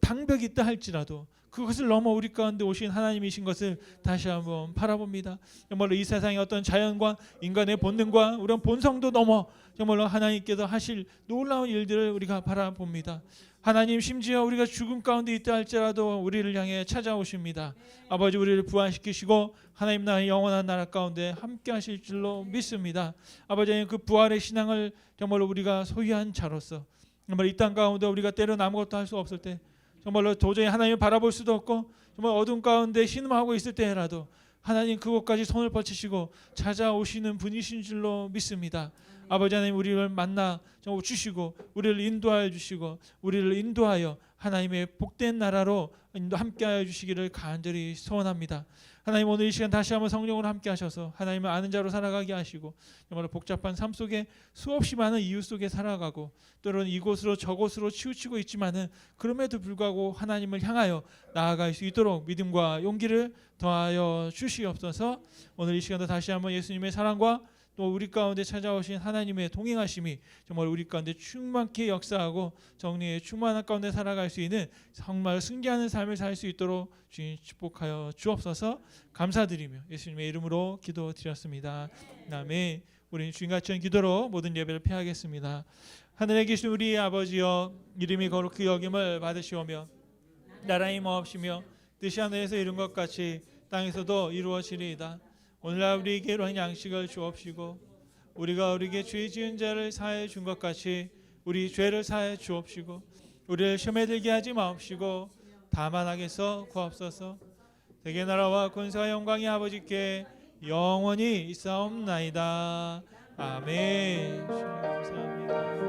당벽이 있다 할지라도 그것을 넘어 우리 가운데 오신 하나님이신 것을 다시 한번 바라봅니다. 정말로 이 세상의 어떤 자연과 인간의 본능과 우리 본성도 넘어 정말로 하나님께서 하실 놀라운 일들을 우리가 바라봅니다. 하나님 심지어 우리가 죽음 가운데 있다 할지라도 우리를 향해 찾아오십니다. 아버지 우리를 부활시키시고 하나님 나라의 영원한 나라 가운데 함께 하실 줄로 믿습니다. 아버지 그 부활의 신앙을 정말로 우리가 소유한 자로서 정말 이 땅 가운데 우리가 때로는 아무것도 할 수 없을 때 정말로 도저히 하나님을 바라볼 수도 없고 정말 어둠 가운데 신음하고 있을 때라도 하나님 그곳까지 손을 뻗치시고 찾아오시는 분이신 줄로 믿습니다. 아버지 하나님 우리를 만나 주시고 우리를 인도하여 주시고 우리를 인도하여 하나님의 복된 나라로 함께하여 주시기를 간절히 소원합니다. 하나님 오늘 이 시간 다시 한번 성령으로 함께 하셔서 하나님을 아는 자로 살아가게 하시고 정말 복잡한 삶 속에 수없이 많은 이유 속에 살아가고 때로는 이곳으로 저곳으로 치우치고 있지만은 그럼에도 불구하고 하나님을 향하여 나아갈 수 있도록 믿음과 용기를 더하여 주시옵소서. 오늘 이 시간도 다시 한번 예수님의 사랑과 또 우리 가운데 찾아오신 하나님의 동행하심이 정말 우리 가운데 충만케 역사하고 정리의 충만한 가운데 살아갈 수 있는 정말 승리하는 삶을 살 수 있도록 주님 축복하여 주옵소서. 감사드리며 예수님의 이름으로 기도드렸습니다. 아멘. 우리는 주님 같은 기도로 모든 예배를 피하겠습니다. 하늘에 계신 우리 아버지여, 이름이 거룩히 여김을 받으시오며 나라의 임하옵시며 뜻이 하늘에서 이룬 것 같이 땅에서도 이루어지리이다. 오늘날 우리에게 일용할 양식을 주옵시고 우리가 우리에게 죄 지은 자를 사하여 준 것 같이 우리 죄를 사하여 주옵시고 우리를 시험에 들게 하지 마옵시고 다만 악에서 구하옵소서. 대개 나라와 권세와 영광이 아버지께 영원히 있사옵나이다. 아멘. 주님 감사합니다.